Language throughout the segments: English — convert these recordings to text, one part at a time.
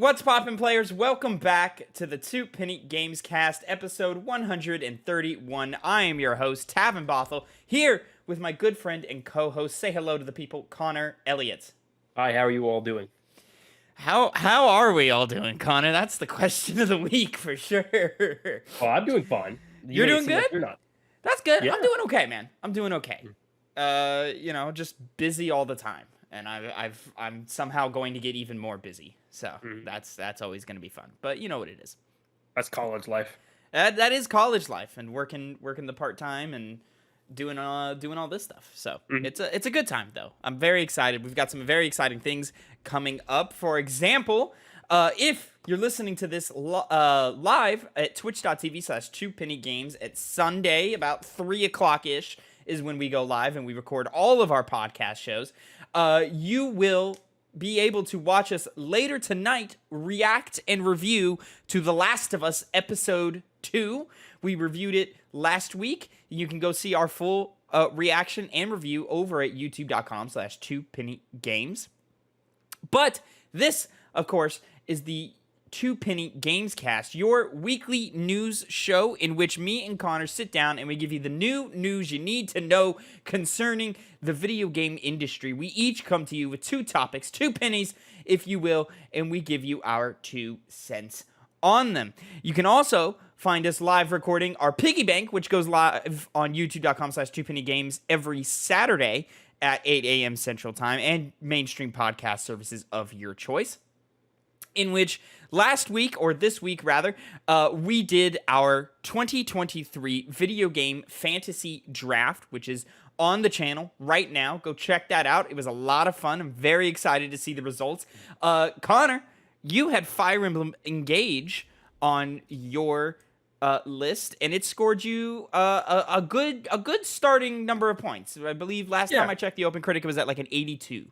What's poppin', players? Welcome back to the Two Penny Gamescast, episode 131. I am your host, Tavin Bothel, here with my good friend and co-host. Say hello to the people, Connor Elliott. Hi, how are you all doing? How are we all doing, Connor? That's the question of the week for sure. Oh, I'm doing fine. You're doing good? Like you're not. That's good. Yeah. I'm doing okay, man. I'm doing okay. Just busy all the time, and I'm somehow going to get even more busy. So that's always going to be fun. But you know what it is. That's college life. That is college life, and working the part time and doing all this stuff. So it's a good time though. I'm very excited. We've got some very exciting things coming up. For example, if you're listening to this live at twitch.tv/2pennygames at Sunday about 3:00 ish is when we go live and we record all of our podcast shows. You will be able to watch us later tonight react and review to The Last of Us Episode 2. We reviewed it last week. You can go see our full reaction and review over at youtube.com/2pennygames. But this, of course, is the Two Penny Gamescast, your weekly news show in which me and Connor sit down and we give you the new news you need to know concerning the video game industry. We each come to you with two topics, 2 pennies, if you will, and we give you our 2 cents on them. You can also find us live recording our piggy bank, which goes live on youtube.com/2pennygames every Saturday at 8 a.m. Central Time, and mainstream podcast services of your choice. In which last week, or this week rather, we did our 2023 video game fantasy draft, which is on the channel right now. Go check that out. It was a lot of fun. I'm very excited to see the results. Connor, you had Fire Emblem Engage on your list, and it scored you a good starting number of points. I believe last time I checked, the Open Critic was at like an 82.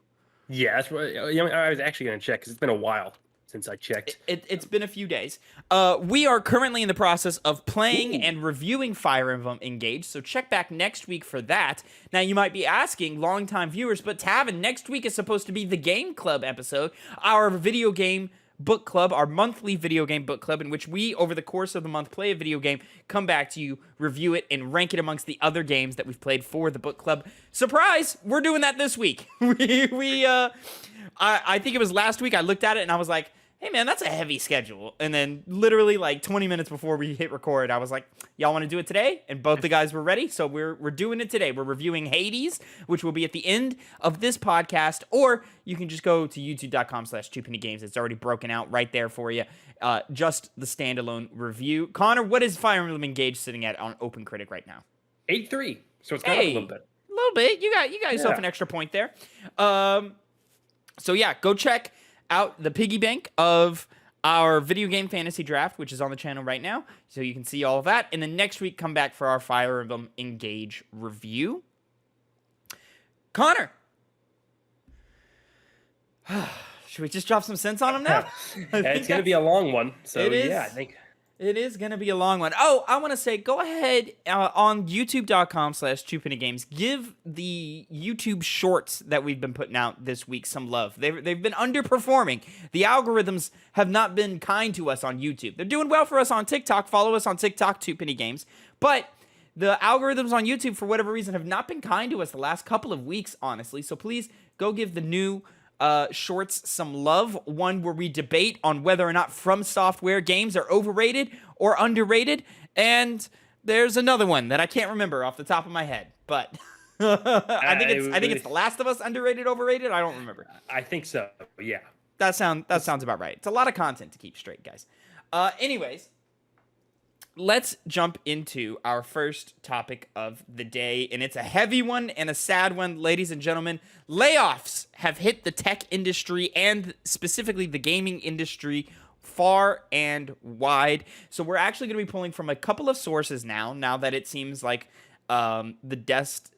Yeah, that's what I was actually going to check because it's been a while since I checked. It's been a few days. We are currently in the process of playing and reviewing Fire Emblem Engage, so check back next week for that. Now, you might be asking, longtime viewers, but Tavin, next week is supposed to be the Game Club episode, our video game book club, our monthly video game book club, in which we, over the course of the month, play a video game, come back to you, review it, and rank it amongst the other games that we've played for the book club. Surprise! We're doing that this week. I think it was last week I looked at it and I was like, hey man, that's a heavy schedule. And then literally like 20 minutes before we hit record, I was like, y'all want to do it today? And both the guys were ready, so we're doing it today. We're reviewing Hades, which will be at the end of this podcast, or you can just go to youtube.com/2pennygames. It's already broken out right there for you. Just the standalone review. Connor, what is Fire Emblem Engage sitting at on Open Critic right now? 8-3. So it's gone up a little bit. A little bit. You got yourself an extra point there. So yeah, go check out the piggy bank of our video game fantasy draft, which is on the channel right now, so you can see all of that. And then next week, come back for our Fire Emblem Engage review. Connor, should we just drop some sense on him now? It's going to be a long one, so I think it is going to be a long one. Oh, I want to say, go ahead on youtube.com/2pennygames. Give the YouTube shorts that we've been putting out this week some love. They've been underperforming. The algorithms have not been kind to us on YouTube. They're doing well for us on TikTok. Follow us on TikTok, 2pennygames. But the algorithms on YouTube, for whatever reason, have not been kind to us the last couple of weeks, honestly. So please go give the new shorts some love, one where we debate on whether or not From Software games are overrated or underrated, and there's another one that I can't remember off the top of my head, but I think it's The Last of Us underrated, overrated. I don't remember. I think so. Yeah, that sounds about right. It's a lot of content to keep straight, guys. Anyways, let's jump into our first topic of the day, and it's a heavy one and a sad one, ladies and gentlemen. Layoffs have hit the tech industry and specifically the gaming industry far and wide. So we're actually going to be pulling from a couple of sources now that it seems like the dust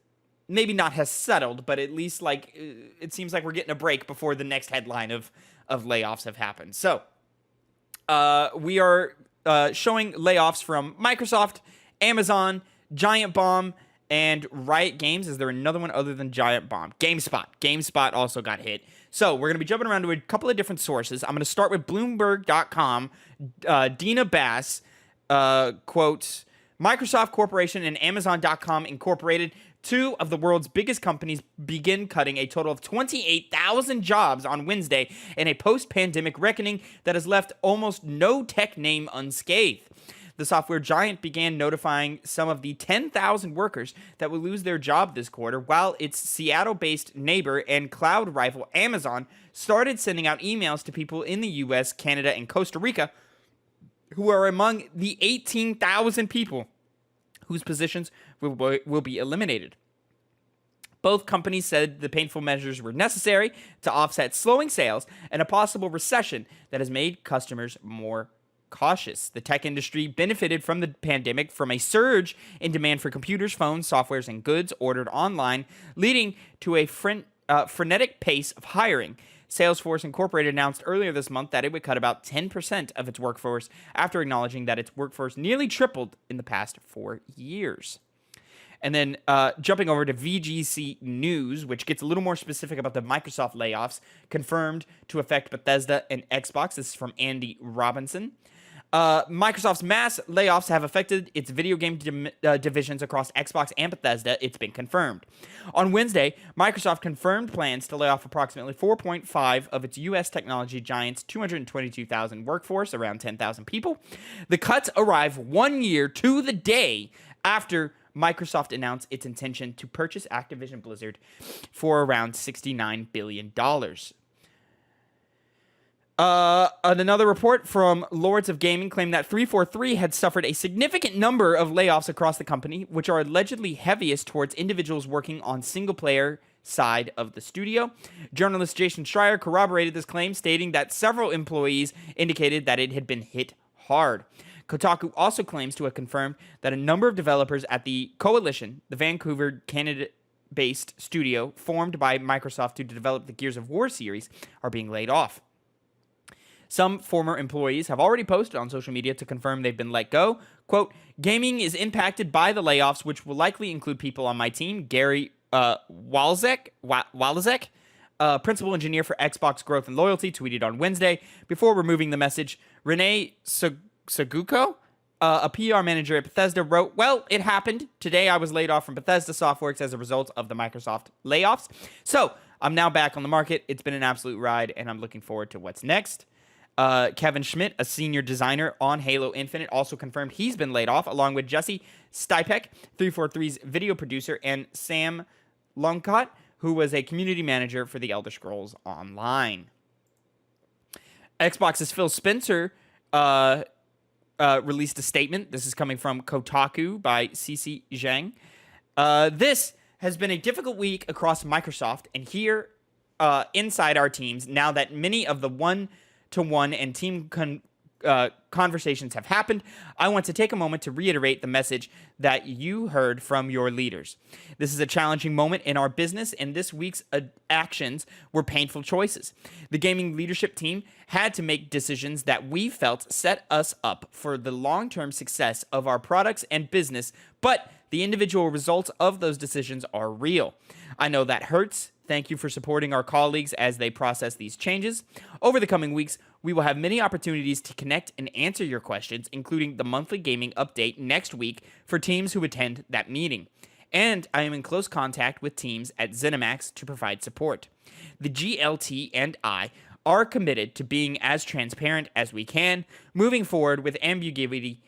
maybe not has settled, but at least like it seems like we're getting a break before the next headline of layoffs have happened. So we are showing layoffs from Microsoft, Amazon, Giant Bomb, and Riot Games. Is there another one other than Giant Bomb? GameSpot. GameSpot also got hit. So we're going to be jumping around to a couple of different sources. I'm going to start with Bloomberg.com. Dina Bass, quote, Microsoft Corporation and Amazon.com Incorporated, two of the world's biggest companies, begin cutting a total of 28,000 jobs on Wednesday in a post-pandemic reckoning that has left almost no tech name unscathed. The software giant began notifying some of the 10,000 workers that will lose their job this quarter, while its Seattle-based neighbor and cloud rival Amazon started sending out emails to people in the US, Canada, and Costa Rica who are among the 18,000 people whose positions will be eliminated. Both companies said the painful measures were necessary to offset slowing sales and a possible recession that has made customers more cautious. The tech industry benefited from the pandemic from a surge in demand for computers, phones, softwares, and goods ordered online, leading to a frenetic pace of hiring. Salesforce Incorporated announced earlier this month that it would cut about 10% of its workforce after acknowledging that its workforce nearly tripled in the past 4 years. And then jumping over to VGC News, which gets a little more specific about the Microsoft layoffs, confirmed to affect Bethesda and Xbox. This is from Andy Robinson. Microsoft's mass layoffs have affected its video game divisions across Xbox and Bethesda. It's been confirmed. On Wednesday, Microsoft confirmed plans to lay off approximately 4.5 of its U.S. technology giant's 222,000 workforce, around 10,000 people. The cuts arrive 1 year to the day after Microsoft announced its intention to purchase Activision Blizzard for around $69 billion. Another report from Lords of Gaming claimed that 343 had suffered a significant number of layoffs across the company, which are allegedly heaviest towards individuals working on single-player side of the studio. Journalist Jason Schreier corroborated this claim, stating that several employees indicated that it had been hit hard. Kotaku also claims to have confirmed that a number of developers at the Coalition, the Vancouver, Canada-based studio formed by Microsoft to develop the Gears of War series, are being laid off. Some former employees have already posted on social media to confirm they've been let go. Quote, gaming is impacted by the layoffs, which will likely include people on my team. Gary Walzek, principal engineer for Xbox Growth and Loyalty, tweeted on Wednesday. Before removing the message, Renee Saguko, a PR manager at Bethesda, wrote, well, it happened. Today I was laid off from Bethesda Softworks as a result of the Microsoft layoffs. So I'm now back on the market. It's been an absolute ride, and I'm looking forward to what's next. Kevin Schmidt, a senior designer on Halo Infinite, also confirmed he's been laid off, along with Jesse Stipek, 343's video producer, and Sam Longcott, who was a community manager for The Elder Scrolls Online. Xbox's Phil Spencer released a statement. This is coming from Kotaku by CC Zhang. This has been a difficult week across Microsoft, and here inside our teams, now that many of the one-to-one and team conversations have happened, I want to take a moment to reiterate the message that you heard from your leaders. This is a challenging moment in our business, and this week's actions were painful choices. The gaming leadership team had to make decisions that we felt set us up for the long-term success of our products and business, but the individual results of those decisions are real. I know that hurts. Thank you for supporting our colleagues as they process these changes. Over the coming weeks, we will have many opportunities to connect and answer your questions, including the monthly gaming update next week for teams who attend that meeting. And I am in close contact with teams at ZeniMax to provide support. The GLT and I are committed to being as transparent as we can. Moving forward with ambiguity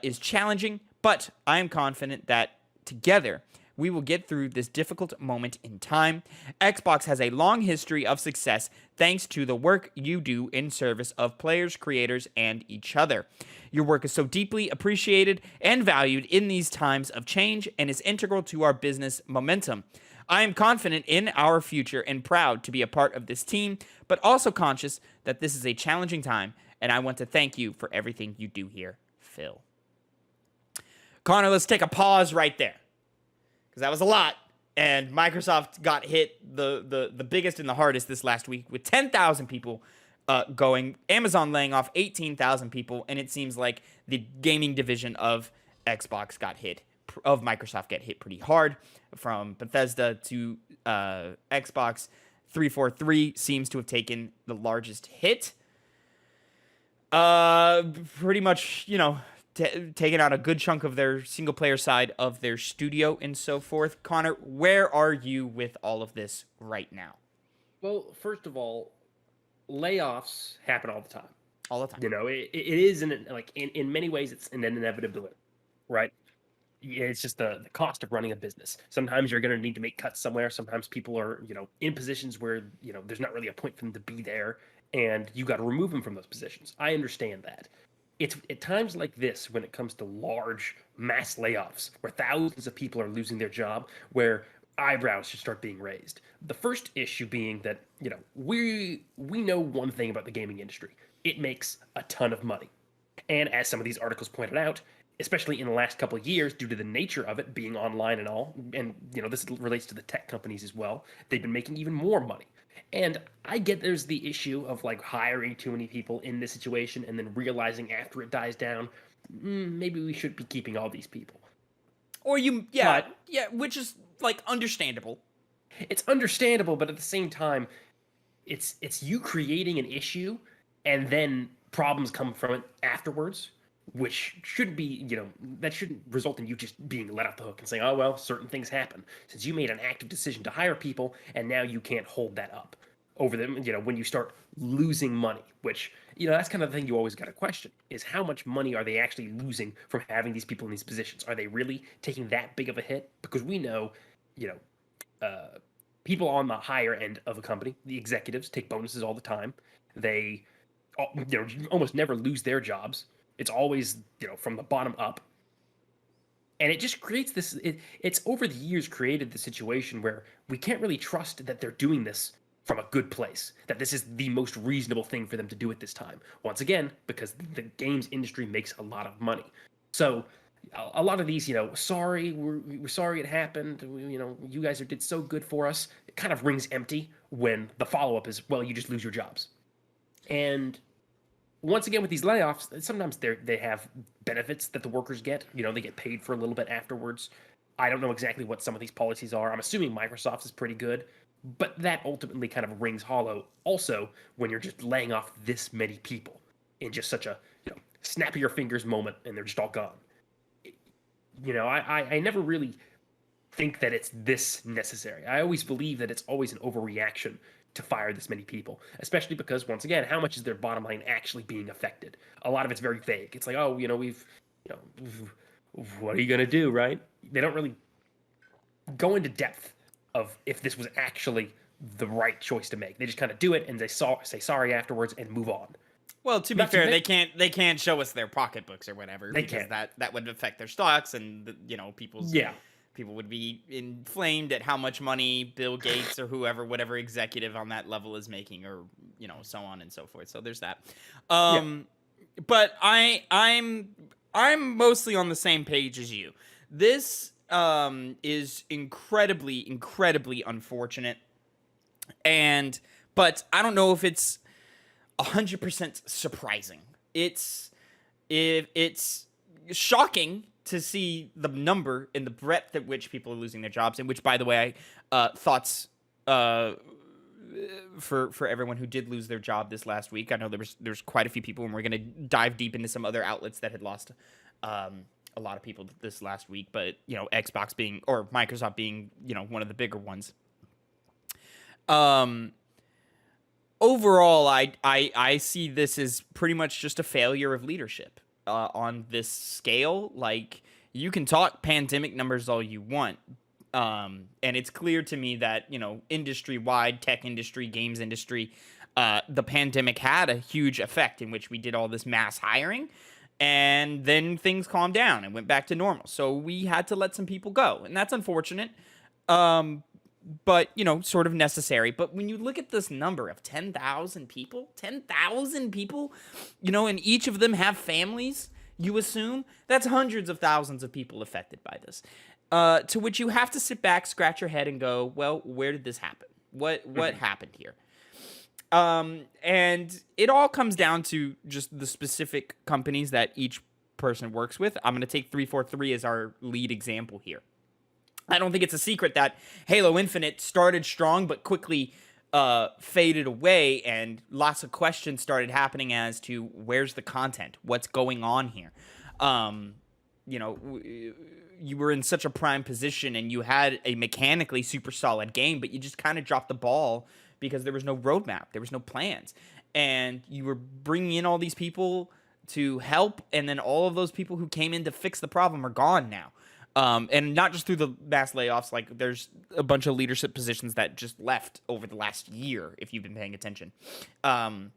is challenging, but I am confident that together we will get through this difficult moment in time. Xbox has a long history of success thanks to the work you do in service of players, creators, and each other. Your work is so deeply appreciated and valued in these times of change and is integral to our business momentum. I am confident in our future and proud to be a part of this team, but also conscious that this is a challenging time, and I want to thank you for everything you do here, Phil. Connor, let's take a pause right there, because that was a lot, and Microsoft got hit the biggest and the hardest this last week with 10,000 people going, Amazon laying off 18,000 people, and it seems like the gaming division of Xbox Microsoft got hit pretty hard, from Bethesda to Xbox. 343 seems to have taken the largest hit. Pretty much, taking out a good chunk of their single player side of their studio and so forth. Connor, where are you with all of this right now? Well, first of all, layoffs happen all the time. All the time. It is in many ways it's an inevitability, right? It's just the cost of running a business. Sometimes you're going to need to make cuts somewhere. Sometimes people are, in positions where, there's not really a point for them to be there, and you got to remove them from those positions. I understand that. It's at times like this when it comes to large mass layoffs where thousands of people are losing their job, where eyebrows should start being raised. The first issue being that, we know one thing about the gaming industry. It makes a ton of money. And as some of these articles pointed out, especially in the last couple of years, due to the nature of it being online and all, and this relates to the tech companies as well, they've been making even more money. And I get there's the issue of hiring too many people in this situation and then realizing after it dies down, maybe we should be keeping all these people. Or which is understandable. It's understandable, but at the same time, it's you creating an issue and then problems come from it afterwards, which shouldn't be, that shouldn't result in you just being let off the hook and saying, oh, well, certain things happen. Since you made an active decision to hire people, and now you can't hold that up over them, when you start losing money, which, that's kind of the thing you always got to question, is how much money are they actually losing from having these people in these positions? Are they really taking that big of a hit? Because we know, people on the higher end of a company, the executives, take bonuses all the time. They, almost never lose their jobs. It's always, from the bottom up. And it just creates this, it's over the years created the situation where we can't really trust that they're doing this from a good place, that this is the most reasonable thing for them to do at this time. Once again, because the games industry makes a lot of money. So a lot of these, sorry, we're sorry it happened. You guys did so good for us. It kind of rings empty when the follow-up is, well, you just lose your jobs. And once again, with these layoffs, sometimes they have benefits that the workers get. They get paid for a little bit afterwards. I don't know exactly what some of these policies are. I'm assuming Microsoft's is pretty good. But that ultimately kind of rings hollow also when you're just laying off this many people in just such a, snap of your fingers moment and they're just all gone. I never really think that it's this necessary. I always believe that it's always an overreaction to fire this many people, especially because, once again, how much is their bottom line actually being affected? A lot of it's very vague. It's like, oh, what are you going to do, right? They don't really go into depth of if this was actually the right choice to make. They just kind of do it and they say sorry afterwards and move on. Well, to be fair, they can't show us their pocketbooks or whatever. They because can't. that would affect their stocks and people's people would be inflamed at how much money Bill Gates or whatever executive on that level is making, or so on and so forth. So there's that. But I'm mostly on the same page as you. This is incredibly unfortunate, but I don't know if it's 100% surprising. It's shocking to see the number and the breadth at which people are losing their jobs, and which, by the way, thoughts for everyone who did lose their job this last week. I know there's quite a few people, and we're going to dive deep into some other outlets that had lost a lot of people this last week, but Xbox being, or Microsoft being, one of the bigger ones. Overall, I see this as pretty much just a failure of leadership on this scale. You can talk pandemic numbers all you want, and it's clear to me that industry-wide, tech industry, games industry, the pandemic had a huge effect in which we did all this mass hiring, and then things calmed down and went back to normal. So we had to let some people go, and that's unfortunate. But, sort of necessary. But when you look at this number of 10,000 people, and each of them have families, you assume, that's hundreds of thousands of people affected by this. To which you have to sit back, scratch your head, and go, well, where did this happen? What happened here? And it all comes down to just the specific companies that each person works with. I'm going to take 343 as our lead example here. I don't think it's a secret that Halo Infinite started strong but quickly faded away, and lots of questions started happening as to where's the content, what's going on here. You know, you were in such a prime position, and you had a mechanically super solid game, but you just kind of dropped the ball because there was no roadmap, there was no plans, and you were bringing in all these people to help, and then all of those people who came in to fix the problem are gone now. And not just through the mass layoffs, like there's a bunch of leadership positions that just left over the last year, if you've been paying attention. And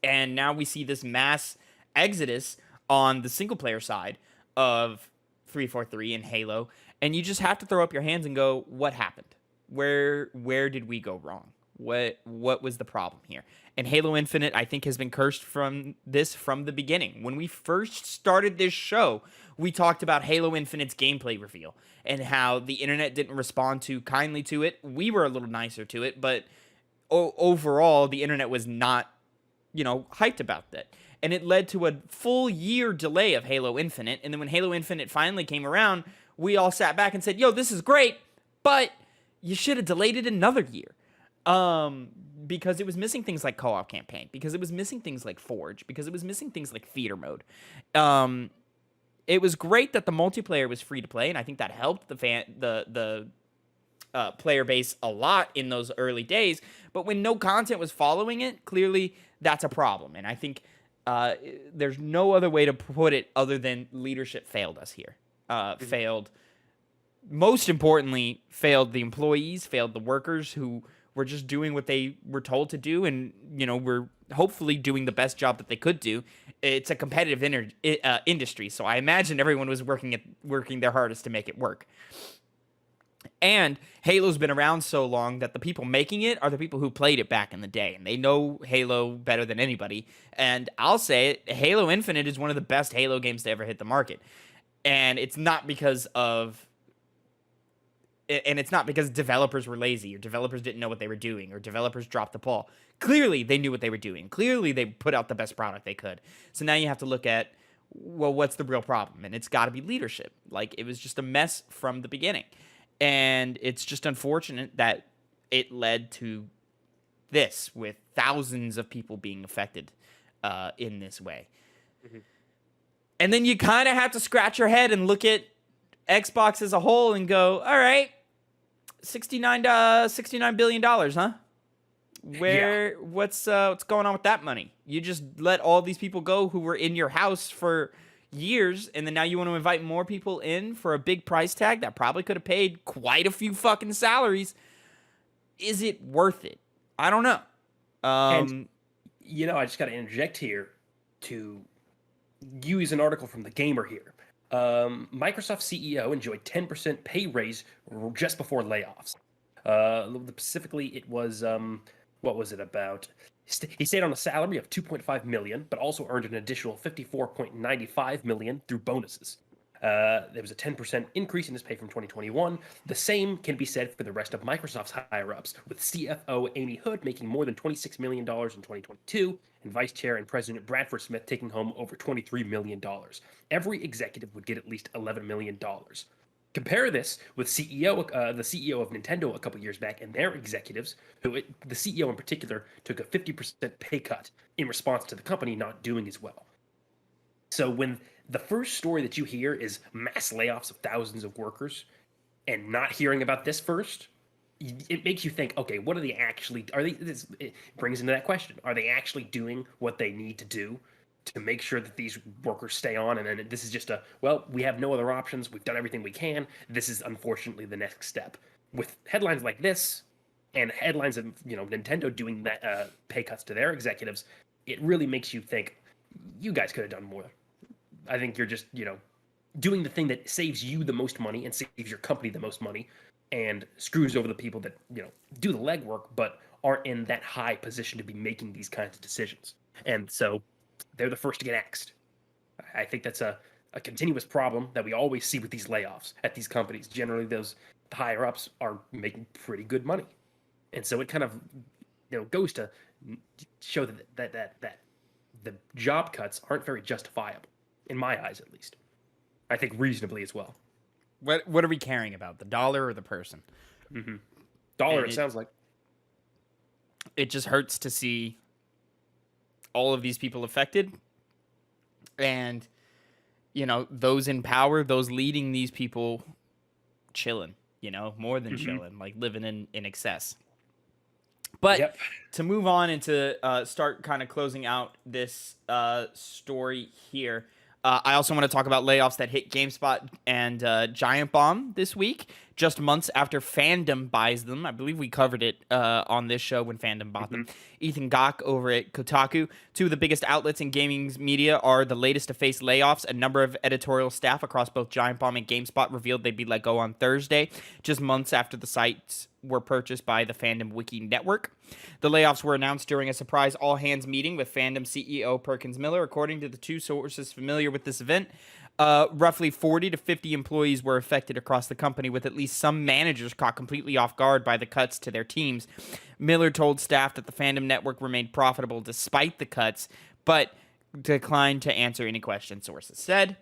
now we see this mass exodus on the single player side of 343 and Halo, and you just have to throw up your hands and go, what happened? Where did we go wrong? What was the problem here? And Halo Infinite, I think, has been cursed from the beginning. When we first started this show, we talked about Halo Infinite's gameplay reveal and how the internet didn't respond too kindly to it. We were a little nicer to it, but overall, the internet was not, hyped about that. And it led to a full year delay of Halo Infinite. And then when Halo Infinite finally came around, we all sat back and said, yo, this is great, but you should have delayed it another year. Because it was missing things like co-op campaign, because it was missing things like Forge, because it was missing things like theater mode. It was great that the multiplayer was free to play, and I think that helped the player base a lot in those early days. But when no content was following it, clearly that's a problem. And I think there's no other way to put it other than leadership failed us here. Failed. Most importantly, failed the employees, failed the workers who were just doing what they were told to do, and were hopefully doing the best job that they could do. It's a competitive industry, so I imagine everyone was working their hardest to make it work. And Halo's been around so long that the people making it are the people who played it back in the day, and they know Halo better than anybody. And I'll say it, Halo Infinite is one of the best Halo games to ever hit the market. And it's not because developers were lazy, or developers didn't know what they were doing, or developers dropped the ball. Clearly, they knew what they were doing. Clearly, they put out the best product they could. So now you have to look at, well, what's the real problem? And it's got to be leadership. Like, it was just a mess from the beginning. And it's just unfortunate that it led to this, with thousands of people being affected in this way. Mm-hmm. And then you kind of have to scratch your head and look at Xbox as a whole and go, all right, $69 billion, huh? What's going on with that money? You just let all these people go who were in your house for years, and then now you want to invite more people in for a big price tag that probably could have paid quite a few fucking salaries. Is it worth it? I don't know. And I just got to interject here to use an article from The Gamer here. Microsoft CEO enjoyed 10% pay raise just before layoffs. Specifically, it was what was it about? He stayed on a salary of $2.5 million, but also earned an additional $54.95 million through bonuses. There was a 10% increase in his pay from 2021. The same can be said for the rest of Microsoft's higher-ups, with CFO Amy Hood making more than $26 million in 2022, and Vice Chair and President Bradford Smith taking home over $23 million. Every executive would get at least $11 million. Compare this with the CEO of Nintendo a couple years back and their executives, the CEO in particular took a 50% pay cut in response to the company not doing as well. So when the first story that you hear is mass layoffs of thousands of workers, and not hearing about this first, it makes you think, okay, what are they actually, it brings into that question, are they actually doing what they need to do to make sure that these workers stay on? And then this is just we have no other options, we've done everything we can, this is unfortunately the next step. With headlines like this, and headlines of, Nintendo doing that pay cuts to their executives, it really makes you think, you guys could have done more. I think you're just, doing the thing that saves you the most money and saves your company the most money, and screws over the people that, do the legwork, but aren't in that high position to be making these kinds of decisions. And so they're the first to get axed. I think that's a continuous problem that we always see with these layoffs at these companies. Generally, those higher-ups are making pretty good money. And so it kind of, goes to show that the job cuts aren't very justifiable, in my eyes at least. I think reasonably as well. What are we caring about, the dollar or the person? Mm-hmm. Dollar, it sounds like. it just hurts to see all of these people affected, and those in power, those leading these people, chilling, more than chilling, like living in excess. But Yep. to move on and to start kind of closing out this story here, I also want to talk about layoffs that hit GameSpot and Giant Bomb this week, just months after Fandom buys them. I believe we covered it on this show when Fandom bought them. Ethan Gach over at Kotaku. Two of the biggest outlets in gaming media are the latest to face layoffs. A number of editorial staff across both Giant Bomb and GameSpot revealed they'd be let go on Thursday, just months after the sites were purchased by the Fandom Wiki network. The layoffs were announced during a surprise all-hands meeting with Fandom CEO Perkins Miller. According to the two sources familiar with this event, roughly 40 to 50 employees were affected across the company, with at least some managers caught completely off guard by the cuts to their teams. Miller told staff that the Fandom network remained profitable despite the cuts, but declined to answer any questions, sources said.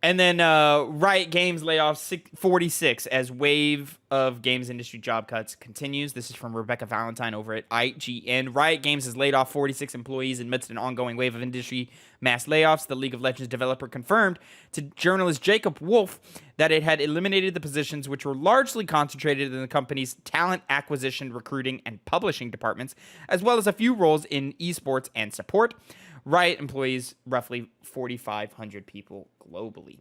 And then Riot Games layoffs 46 as wave of games industry job cuts continues. This is from Rebecca Valentine over at IGN. Riot Games has laid off 46 employees amidst an ongoing wave of industry mass layoffs. The League of Legends developer confirmed to journalist Jacob Wolf that it had eliminated the positions which were largely concentrated in the company's talent acquisition, recruiting, and publishing departments, as well as a few roles in esports and support. Riot employs roughly 4,500 people globally.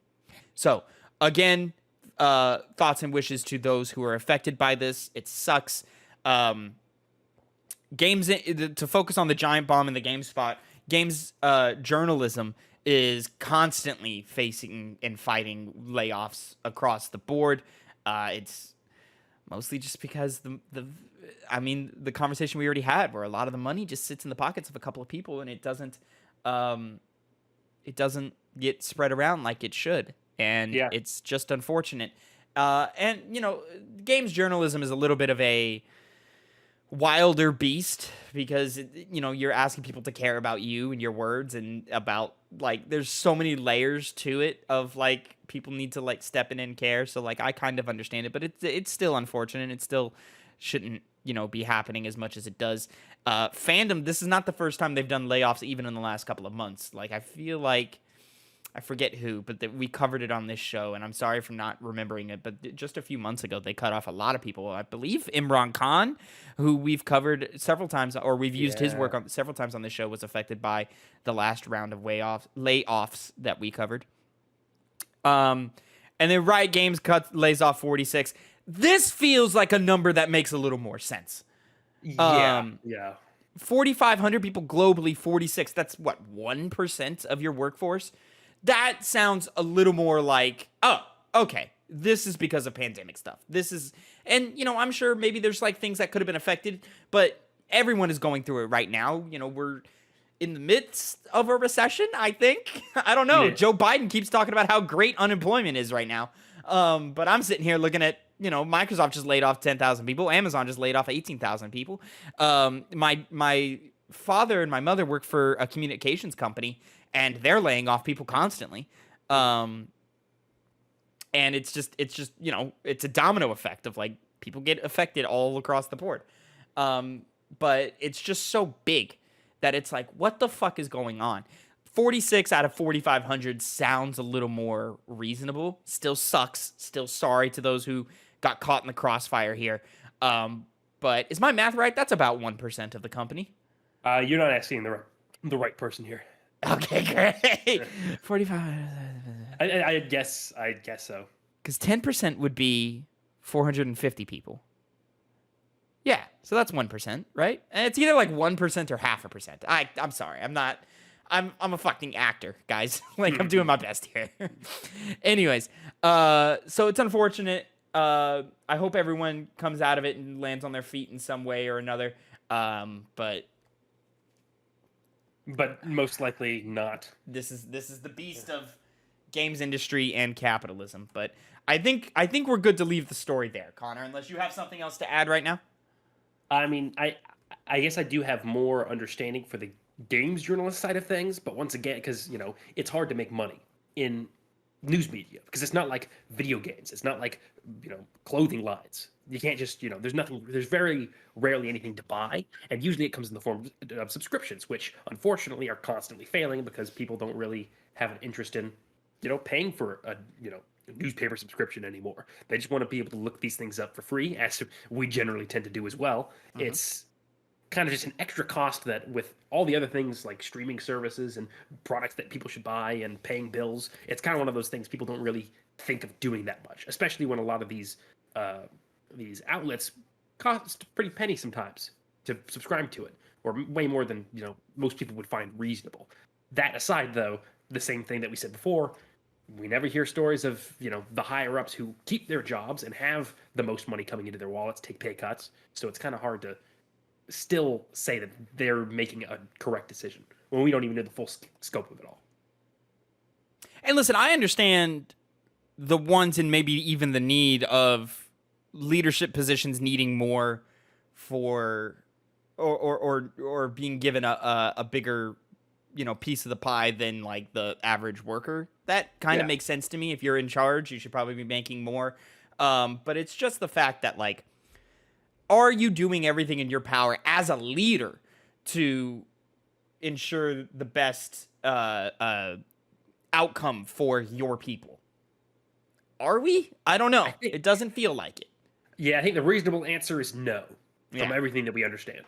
So, again, thoughts and wishes to those who are affected by this. It sucks. To focus on the Giant Bomb and the GameSpot, games journalism is constantly facing and fighting layoffs across the board. It's mostly just because the conversation we already had, where a lot of the money just sits in the pockets of a couple of people, and it doesn't get spread around like it should, and it's just unfortunate. And games journalism is a little bit of a wilder beast because you're asking people to care about you and your words, and about there's so many layers to it of people need to step in and care. So I kind of understand it, but it's still unfortunate. It still shouldn't be happening as much as it does. Fandom, this is not the first time they've done layoffs, even in the last couple of months. I feel like I forget who, but we covered it on this show, and I'm sorry for not remembering it, but just a few months ago, they cut off a lot of people. I believe Imran Khan, who we've covered several times, or we've used his work several times on this show, was affected by the last round of layoffs that we covered. And then Riot Games lays off 46. This feels like a number that makes a little more sense. 4,500 people globally, 46. That's what, 1% of your workforce? That sounds a little more like, oh, okay, this is because of pandemic stuff. And I'm sure maybe there's things that could have been affected, but everyone is going through it right now. We're in the midst of a recession, I think. I don't know. Yeah. Joe Biden keeps talking about how great unemployment is right now. But I'm sitting here looking at, Microsoft just laid off 10,000 people. Amazon just laid off 18,000 people. My father and my mother work for a communications company, and they're laying off people constantly. And it's just it's a domino effect of people get affected all across the board. But it's just so big that it's what the fuck is going on? 46 out of 4,500 sounds a little more reasonable. Still sucks. Still sorry to those who got caught in the crossfire here. But is my math right? That's about 1% of the company. You're not asking the right person here. Okay, great. 45. I guess so. Because 10% would be 450 people. Yeah, so that's 1%, right? And it's either 1% or 0.5%. I'm sorry, I'm a fucking actor, guys. I'm doing my best here. Anyways, so it's unfortunate. I hope everyone comes out of it and lands on their feet in some way or another. But most likely not. This is the beast of games industry and capitalism. But I think we're good to leave the story there, Connor, unless you have something else to add right now. I mean, I guess I do have more understanding for the games journalist side of things, but once again, because it's hard to make money in news media, because it's not like video games. It's not like, clothing lines. You can't just, there's very rarely anything to buy. And usually it comes in the form of subscriptions, which unfortunately are constantly failing because people don't really have an interest in, paying for a, newspaper subscription anymore. They just want to be able to look these things up for free, as we generally tend to do as well. It's kind of just an extra cost that, with all the other things like streaming services and products that people should buy and paying bills, it's kind of one of those things people don't really think of doing that much, especially when a lot of these outlets cost a pretty penny sometimes to subscribe to it, or way more than most people would find reasonable. That aside, though, the same thing that we said before, we never hear stories of the higher ups who keep their jobs and have the most money coming into their wallets take pay cuts. So it's kind of hard to still say that they're making a correct decision when we don't even know the full scope of it all. And listen, I understand the ones and maybe even the need of leadership positions needing more for or being given a bigger piece of the pie than like the average worker. That kind of makes sense to me. If you're in charge, you should probably be making more. But it's just the fact that, like, are you doing everything in your power as a leader to ensure the best outcome for your people? Are we? I don't know. It doesn't feel like it. Yeah, I think the reasonable answer is no, from everything that we understand.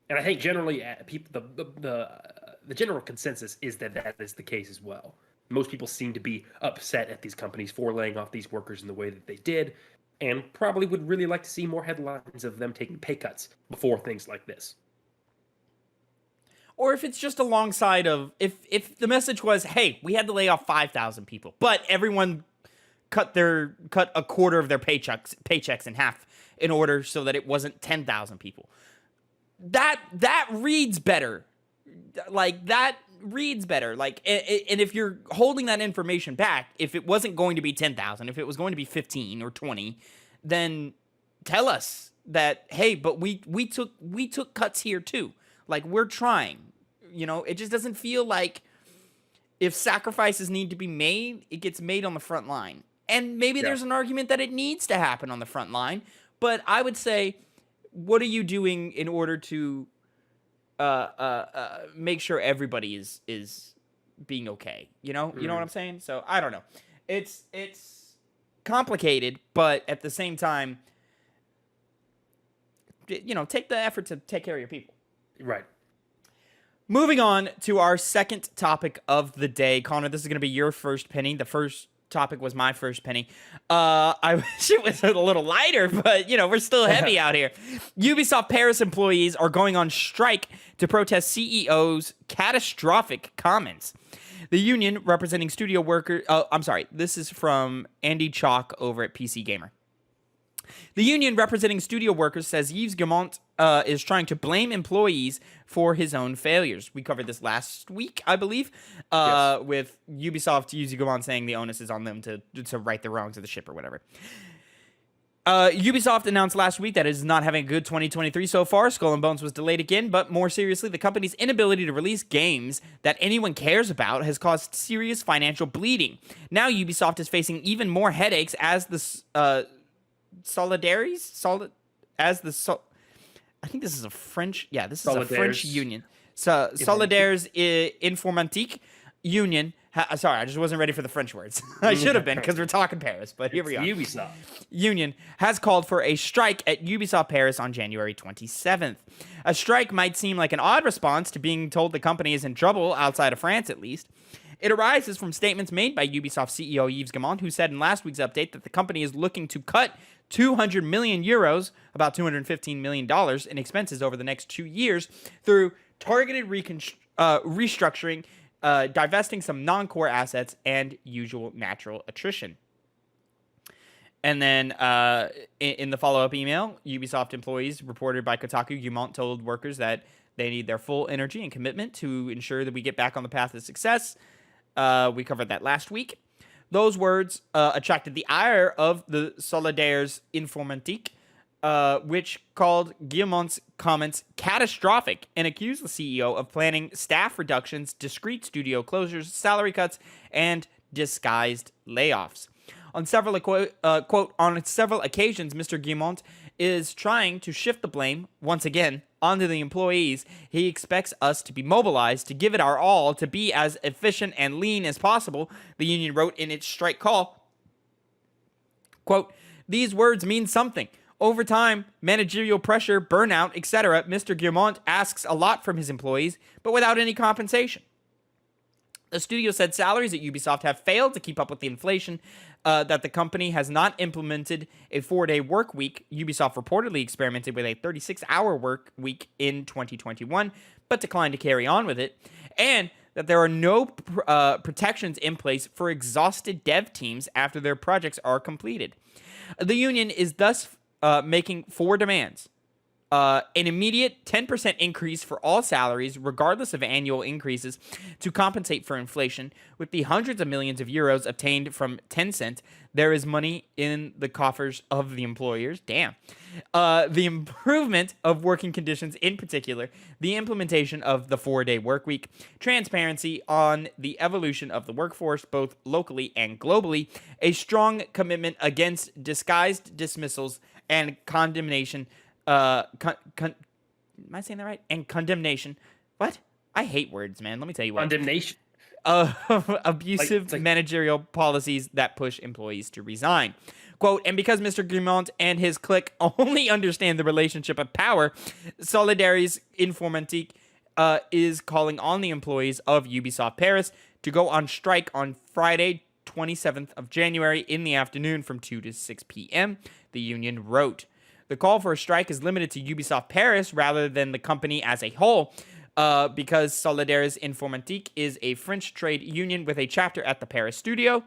And I think generally, people, the general consensus is that that is the case as well. Most people seem to be upset at these companies for laying off these workers in the way that they did, and probably would really like to see more headlines of them taking pay cuts before things like this. Or if it's just alongside of, if the message was, hey, we had to lay off 5,000 people, but everyone cut a quarter of their paychecks in half in order so that it wasn't 10,000 people. That reads better. Like, that reads better. Like, and if you're holding that information back, if it wasn't going to be 10,000, if it was going to be 15 or 20, then tell us that, hey, but we took cuts here too. Like, we're trying. It just doesn't feel like if sacrifices need to be made, it gets made on the front line. And maybe there's an argument that it needs to happen on the front line, but I would say, what are you doing in order to make sure everybody is being okay? You know what I'm saying? So I don't know. It's complicated, but at the same time, take the effort to take care of your people. Right. Moving on to our second topic of the day. Connor, this is going to be your first penny. The first topic was my first penny. I wish it was a little lighter, but we're still heavy out here. Ubisoft Paris employees are going on strike to protest CEO's catastrophic comments. The union representing studio workers, this is from Andy Chalk over at PC Gamer. The union representing studio workers says Yves Guillemot is trying to blame employees for his own failures. We covered this last week, I believe, with Ubisoft, Yves Guillemot saying the onus is on them to right the wrongs of the ship or whatever. Ubisoft announced last week that it is not having a good 2023 so far. Skull and Bones was delayed again, but more seriously, the company's inability to release games that anyone cares about has caused serious financial bleeding. Now Ubisoft is facing even more headaches as the I think this is a French. Yeah, this is a French union. So Solidaires Informatique Union. Sorry, I just wasn't ready for the French words. I should have been because we're talking Paris, but here we are. Ubisoft Union has called for a strike at Ubisoft Paris on January 27th. A strike might seem like an odd response to being told the company is in trouble outside of France, at least. It arises from statements made by Ubisoft CEO Yves Guillemot, who said in last week's update that the company is looking to cut 200 million euros, about $215 million in expenses over the next 2 years through targeted restructuring, divesting some non-core assets, and usual natural attrition. And then in the follow-up email, Ubisoft employees reported by Kotaku, Guillemot told workers that they need their full energy and commitment to ensure that we get back on the path of success. We covered that last week. Those words attracted the ire of the Solidaires Informatique, which called Guillemot's comments catastrophic and accused the CEO of planning staff reductions, discrete studio closures, salary cuts, and disguised layoffs. On several on several occasions, Mr. Guimont is trying to shift the blame once again onto the employees. He expects us to be mobilized, to give it our all, to be as efficient and lean as possible, the union wrote in its strike call. Quote, these words mean something. Overtime, managerial pressure, burnout, etc. Mr. Guimont asks a lot from his employees, but without any compensation. The studio said salaries at Ubisoft have failed to keep up with the inflation, that the company has not implemented a 4-day work week. Ubisoft reportedly experimented with a 36-hour work week in 2021, but declined to carry on with it, and that there are no protections in place for exhausted dev teams after their projects are completed. The union is thus making 4 demands. An immediate 10% increase for all salaries, regardless of annual increases, to compensate for inflation. With the hundreds of millions of euros obtained from Tencent, there is money in the coffers of the employers. Damn. The improvement of working conditions, in particular, the implementation of the 4-day workweek, transparency on the evolution of the workforce, both locally and globally, a strong commitment against disguised dismissals and condemnation. Am I saying that right? And condemnation. What? I hate words, man. Let me tell you what. Condemnation. Abusive managerial policies that push employees to resign. Quote, and because Mr. Guimont and his clique only understand the relationship of power, Solidaires Informatique is calling on the employees of Ubisoft Paris to go on strike on Friday, 27th of January in the afternoon from 2 to 6 p.m., the union wrote. The call for a strike is limited to Ubisoft Paris rather than the company as a whole, because Solidaires Informatique is a French trade union with a chapter at the Paris studio,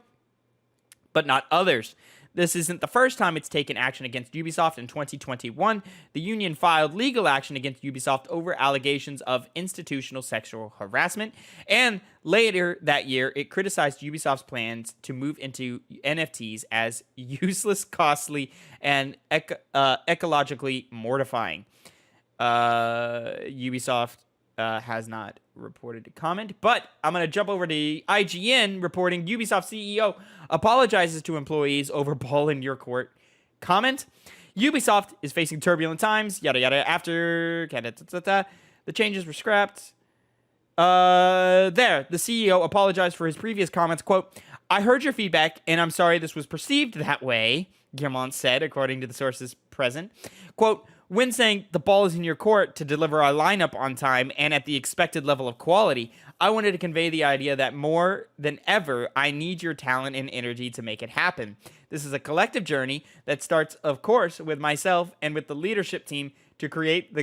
but not others. This isn't the first time it's taken action against Ubisoft. In 2021, the union filed legal action against Ubisoft over allegations of institutional sexual harassment, and later that year, it criticized Ubisoft's plans to move into NFTs as useless, costly, and ecologically mortifying. Ubisoft has not reported a comment, but I'm going to jump over to IGN reporting Ubisoft CEO apologizes to employees over ball in your court comment. Ubisoft is facing turbulent times, yada yada, after the changes were scrapped. The CEO apologized for his previous comments. Quote, I heard your feedback, and I'm sorry this was perceived that way, Guimont said, according to the sources present. Quote, when saying the ball is in your court to deliver our lineup on time and at the expected level of quality, I wanted to convey the idea that more than ever, I need your talent and energy to make it happen. This is a collective journey that starts, of course, with myself and with the leadership team to create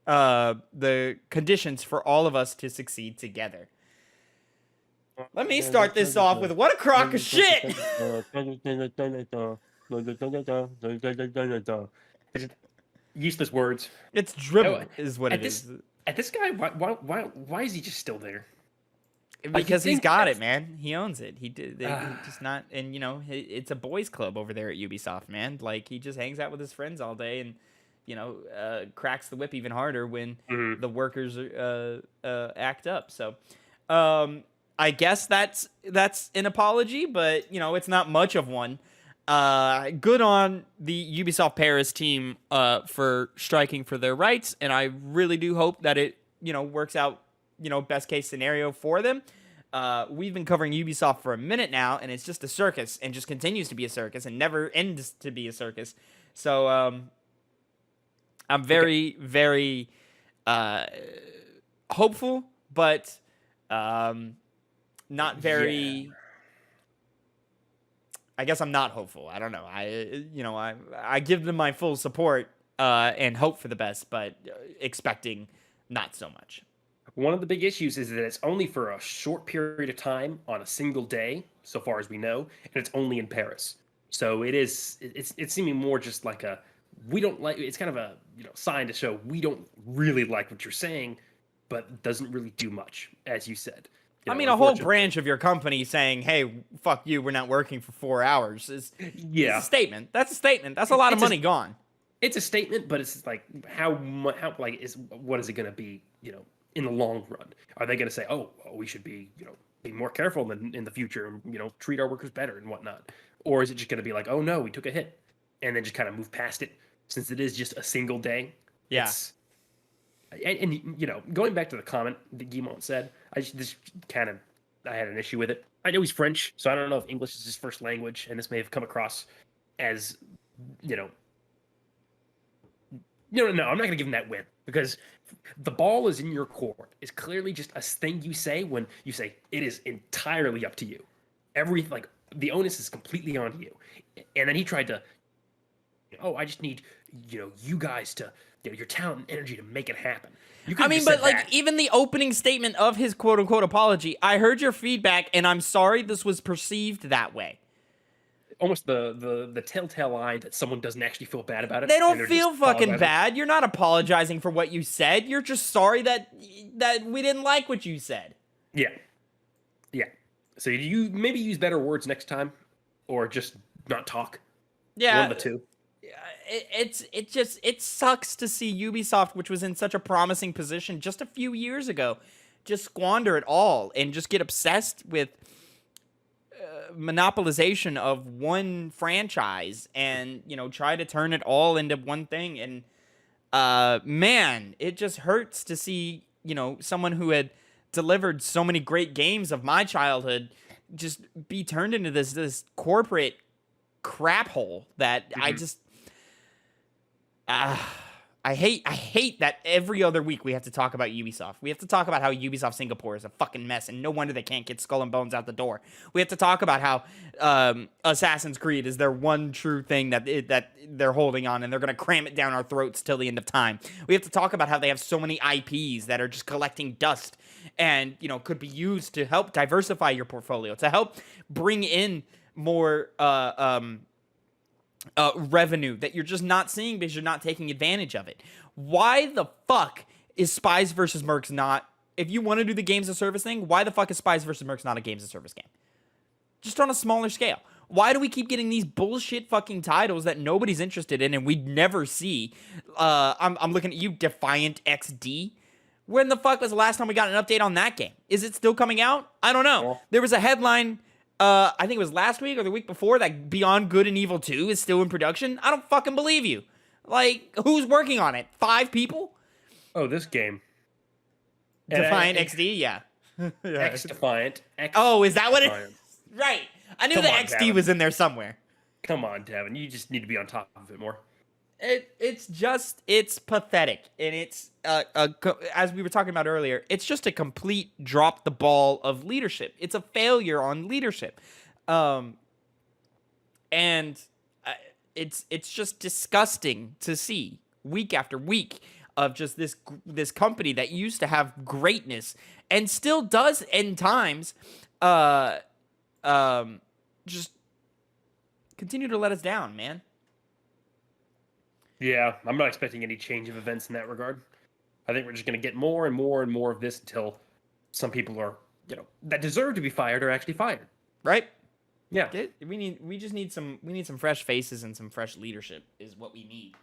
the conditions for all of us to succeed together. Let me start this off with what a crock of shit! Useless words. It's dribble, is what it is. At this guy, why is he just still there? Because he's got it, man. He owns it. He did. He's just not, and you know, it's a boys' club over there at Ubisoft, man. Like he just hangs out with his friends all day, and you know, cracks the whip even harder when the workers act up. So, I guess that's an apology, but you know, it's not much of one. Good on the Ubisoft Paris team for striking for their rights, and I really do hope that it, you know, works out, you know, best case scenario for them. We've been covering Ubisoft for a minute now, and it's just a circus, and just continues to be a circus, and never ends to be a circus. So I'm very, very hopeful, but not very. Yeah. I guess I'm not hopeful. I don't know. I give them my full support and hope for the best, but expecting not so much. One of the big issues is that it's only for a short period of time on a single day, so far as we know, and it's only in Paris. So it's seeming more just like a we don't like. It's kind of a sign to show we don't really like what you're saying, but doesn't really do much, as you said. I mean, a whole branch of your company saying, "Hey, fuck you, we're not working for 4 hours," is a statement. That's a statement. That's a lot of money gone. It's a statement, but it's like what is it going to be? In the long run, are they going to say, "Oh, we should be be more careful in the future and treat our workers better and whatnot? Or is it just going to be like, oh no, we took a hit, and then just kind of move past it since it is just a single day? Yeah. And going back to the comment that Guimont said, I had an issue with it. I know he's French, so I don't know if English is his first language, and this may have come across as, no, I'm not going to give him that win, because the ball is in your court. It's clearly just a thing you say when you say it is entirely up to you. The onus is completely on you. And then he tried to, I just need, you guys to, your talent and energy to make it happen. Even the opening statement of his quote unquote apology, I heard your feedback and I'm sorry this was perceived that way. Almost the telltale line that someone doesn't actually feel bad about it. They don't feel fucking bad. You're not apologizing for what you said. You're just sorry that we didn't like what you said. Yeah. So you maybe use better words next time, or just not talk. Yeah. One of the two. It sucks to see Ubisoft, which was in such a promising position just a few years ago, just squander it all and just get obsessed with monopolization of one franchise and try to turn it all into one thing. And man, it just hurts to see someone who had delivered so many great games of my childhood just be turned into this corporate crap hole that I hate that every other week we have to talk about Ubisoft. We have to talk about how Ubisoft Singapore is a fucking mess and no wonder they can't get Skull and Bones out the door. We have to talk about how Assassin's Creed is their one true thing that they're holding on, and they're going to cram it down our throats till the end of time. We have to talk about how they have so many IPs that are just collecting dust and could be used to help diversify your portfolio, to help bring in more revenue that you're just not seeing because you're not taking advantage of it. Why the fuck is Spies vs. Mercs not, if you want to do the games of service thing, why the fuck is Spies vs. Mercs not a games of service game? Just on a smaller scale. Why do we keep getting these bullshit fucking titles that nobody's interested in and we never see? I'm looking at you, Defiant XD. When the fuck was the last time we got an update on that game? Is it still coming out? I don't know. Yeah. There was a headline, I think it was last week or the week before, that Beyond Good and Evil 2 is still in production. I don't fucking believe you. Like, who's working on it? 5 people? Oh, this game. Defiant XD? Yeah. X-Defiant. Oh, is that what it is? Right. I knew Come the on, XD Tavin. was in there somewhere. Come on, Tavin. You just need to be on top of it more. It's pathetic, and it's as we were talking about earlier, it's just a complete drop the ball of leadership. It's a failure on leadership, and it's just disgusting to see week after week of just this company that used to have greatness and still does in times, just continue to let us down, man. Yeah, I'm not expecting any change of events in that regard. I think we're just going to get more and more and more of this until some people are, that deserve to be fired are actually fired. Right? Yeah. We just need some fresh faces and some fresh leadership is what we need.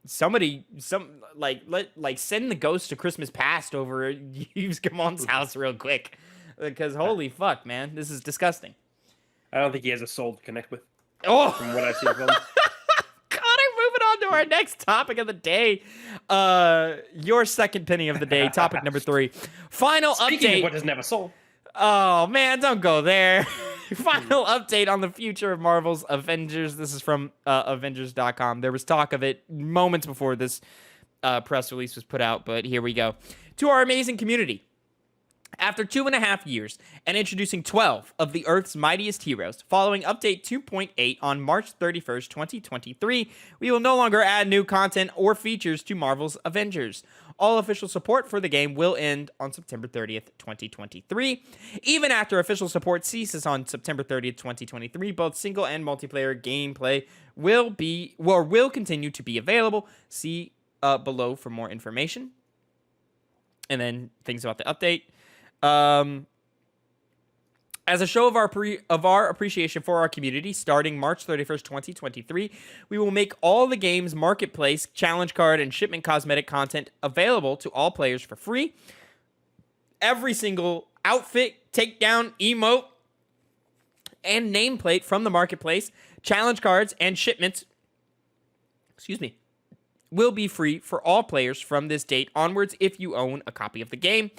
Send the ghost to Christmas Past over at Yves Gamont's house real quick, because holy fuck, man, this is disgusting. I don't think he has a soul to connect with. Oh, from what I've seen of him. Moving on to our next topic of the day. Your second penny of the day, topic number 3. Final Speaking update. of what doesn't have a soul. Oh, man, don't go there. Final update on the future of Marvel's Avengers. This is from Avengers.com. There was talk of it moments before this press release was put out, but here we go. To our amazing community. After 2.5 years and introducing 12 of the Earth's mightiest heroes, following update 2.8 on March 31st, 2023, we will no longer add new content or features to Marvel's Avengers. All official support for the game will end on September 30th, 2023. Even after official support ceases on September 30th, 2023, both single and multiplayer gameplay will continue to be available. See below for more information. And then things about the update. As a show of our appreciation for our community, starting March 31st, 2023, we will make all the game's marketplace, challenge card, and shipment cosmetic content available to all players for free. Every single outfit takedown emote and nameplate from the marketplace, challenge cards, and shipments, will be free for all players from this date onwards if you own a copy of the game.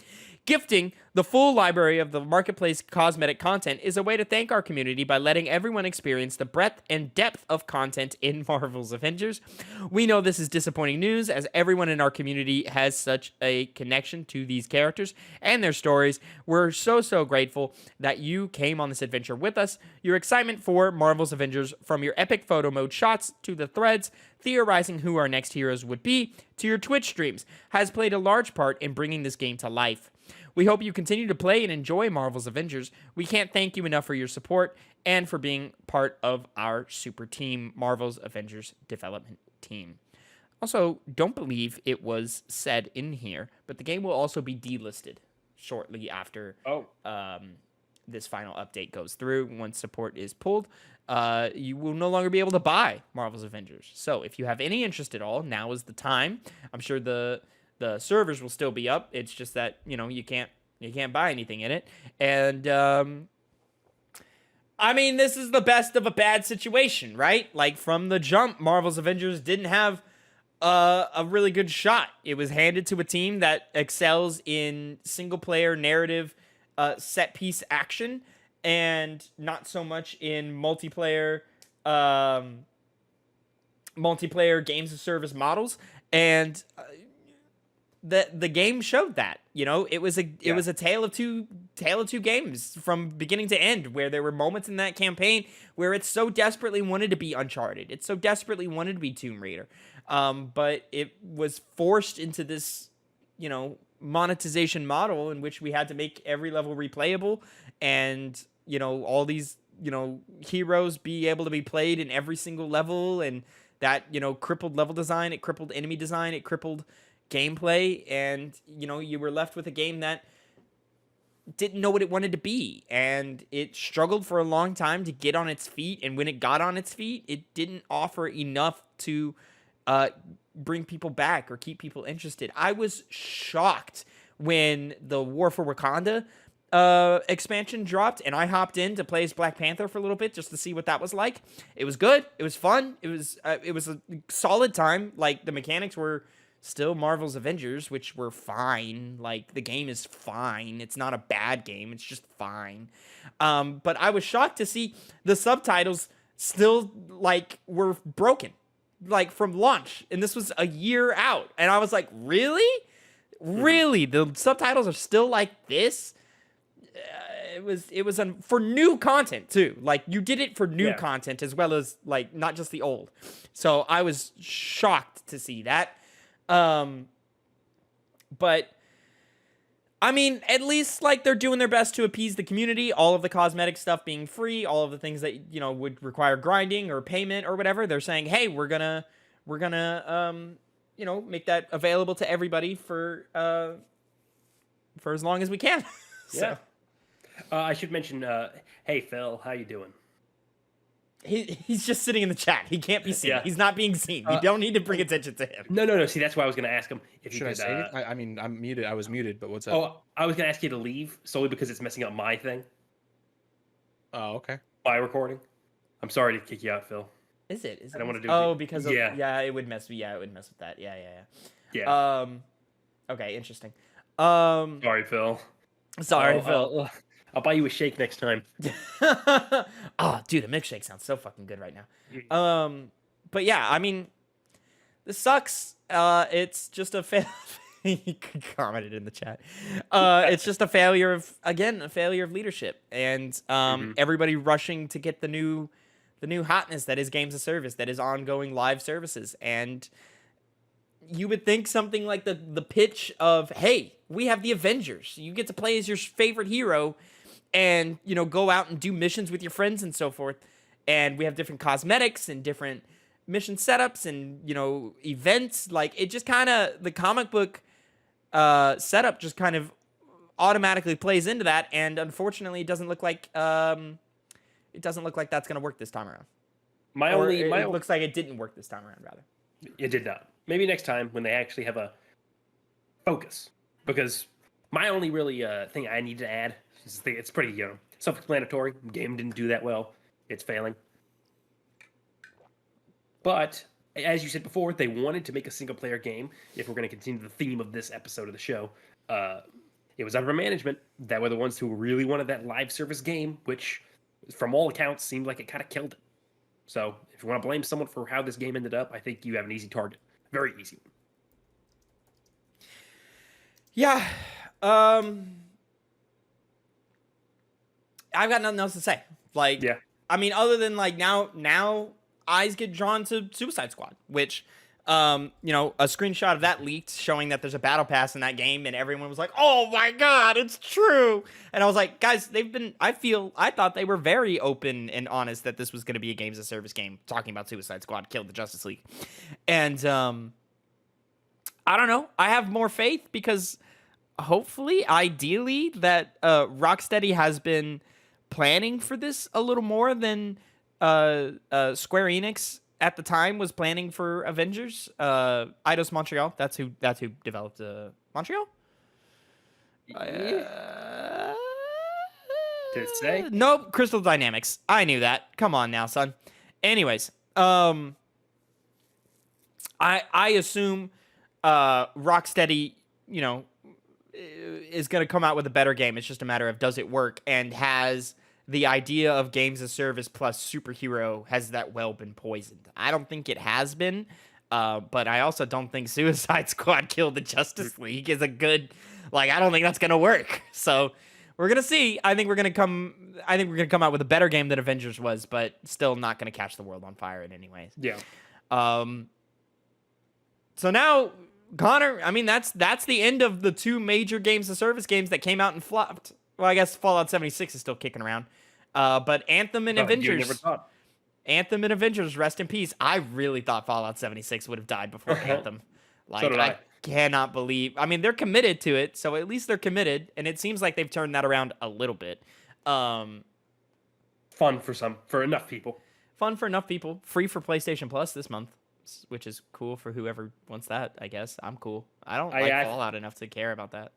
Gifting the full library of the marketplace cosmetic content is a way to thank our community by letting everyone experience the breadth and depth of content in Marvel's Avengers. We know this is disappointing news, as everyone in our community has such a connection to these characters and their stories. We're so grateful that you came on this adventure with us. Your excitement for Marvel's Avengers, from your epic photo mode shots to the threads theorizing who our next heroes would be, to your Twitch streams, has played a large part in bringing this game to life. We hope you continue to play and enjoy Marvel's Avengers. We can't thank you enough for your support and for being part of our super team, Marvel's Avengers development team. Also, don't believe it was said in here, but the game will also be delisted shortly after this final update goes through. Once support is pulled, you will no longer be able to buy Marvel's Avengers. So if you have any interest at all, now is the time. I'm sure the servers will still be up. It's just that, you can't buy anything in it. And I mean, this is the best of a bad situation, right? Like, from the jump, Marvel's Avengers didn't have a really good shot. It was handed to a team that excels in single player narrative, set piece action, and not so much in multiplayer games of service models. And the game showed that. It was a tale of two games from beginning to end, where there were moments in that campaign where it so desperately wanted to be Uncharted. It so desperately wanted to be Tomb Raider. But it was forced into this, monetization model in which we had to make every level replayable, and, all these, heroes be able to be played in every single level. And that, crippled level design, it crippled enemy design, it crippled gameplay, and you were left with a game that didn't know what it wanted to be, and it struggled for a long time to get on its feet. And when it got on its feet, it didn't offer enough to bring people back or keep people interested. I was shocked when the War for Wakanda expansion dropped, and I hopped in to play as Black Panther for a little bit just to see what that was like. It was good. It was fun. It was a solid time. Like, the mechanics were still Marvel's Avengers, which were fine. Like, the game is fine. It's not a bad game. It's just fine. But I was shocked to see the subtitles still, like, were broken, like, from launch. And this was a year out. And I was like, really? Really? The subtitles are still like this? It was for new content too. Like, you did it for new content as well as, like, not just the old. So I was shocked to see that. But I mean, at least, like, they're doing their best to appease the community. All of the cosmetic stuff being free, all of the things that, would require grinding or payment or whatever, they're saying, hey, we're gonna make that available to everybody for as long as we can. So. Yeah. I should mention, hey Phil, how you doing? He's just sitting in the chat. He can't be seen. Yeah. He's not being seen. You don't need to bring attention to him. No. See, that's why I was going to ask him if Should you I could. say it? I mean, I'm muted. I was muted, but what's up? Oh, I was going to ask you to leave solely because it's messing up my thing, Oh, okay. my recording. I'm sorry to kick you out, Phil. Is it? I don't want to do. Oh, because of yeah. it would mess. Yeah, it would mess with that. Yeah. Okay, interesting. Sorry, Phil. Sorry, Phil. I'll buy you a shake next time. Oh, dude, a milkshake sounds so fucking good right now. But yeah, I mean, this sucks. It's just a fail. He commented in the chat. It's just a failure of leadership, and everybody rushing to get the new hotness that is games of service, that is ongoing live services. And you would think something like the pitch of, hey, we have the Avengers. You get to play as your favorite hero and, go out and do missions with your friends and so forth. And we have different cosmetics and different mission setups and, events. Like, it just kind of, the comic book setup just kind of automatically plays into that. And unfortunately, it doesn't look like that's going to work this time around. It looks like it didn't work this time around, rather. It did not. Maybe next time when they actually have a focus. Because My only really thing I need to add is it's pretty self-explanatory. Game didn't do that well. It's failing. But as you said before, they wanted to make a single-player game. If we're going to continue the theme of this episode of the show, it was upper management that were the ones who really wanted that live service game, which, from all accounts, seemed like it kind of killed it. So if you want to blame someone for how this game ended up, I think you have an easy target. Very easy. Yeah. I've got nothing else to say. Like, Yeah. I mean, other than like now eyes get drawn to Suicide Squad, which, a screenshot of that leaked showing that there's a battle pass in that game, and everyone was like, "Oh my god, it's true!" And I was like, guys, I thought they were very open and honest that this was going to be a games of service game, talking about Suicide Squad killed the Justice League, and I don't know, I have more faith because hopefully, ideally, that Rocksteady has been planning for this a little more than Square Enix at the time was planning for Avengers. Eidos Montreal, that's who developed Montreal. Did it say? Nope, Crystal Dynamics. I knew that. Come on now, son. Anyways, I assume Rocksteady, is going to come out with a better game. It's just a matter of does it work, and has the idea of games as service plus superhero, has that well been poisoned? I don't think it has been, but I also don't think Suicide Squad killed the Justice League is a good, I don't think that's going to work. So we're going to see. I think we're going to come out with a better game than Avengers was, but still not going to catch the world on fire in any ways. Yeah. So now, Connor, I mean, that's the end of the two major games of service games that came out and flopped. Well, I guess Fallout 76 is still kicking around. But Anthem and Avengers. Anthem and Avengers, rest in peace. I really thought Fallout 76 would have died before Anthem. So did I cannot believe. I mean, they're committed to it, so at least they're committed, and it seems like they've turned that around a little bit. Fun for enough people. Fun for enough people. Free for PlayStation Plus this month, which is cool for whoever wants that, I guess. I'm cool. I don't like Fallout enough to care about that.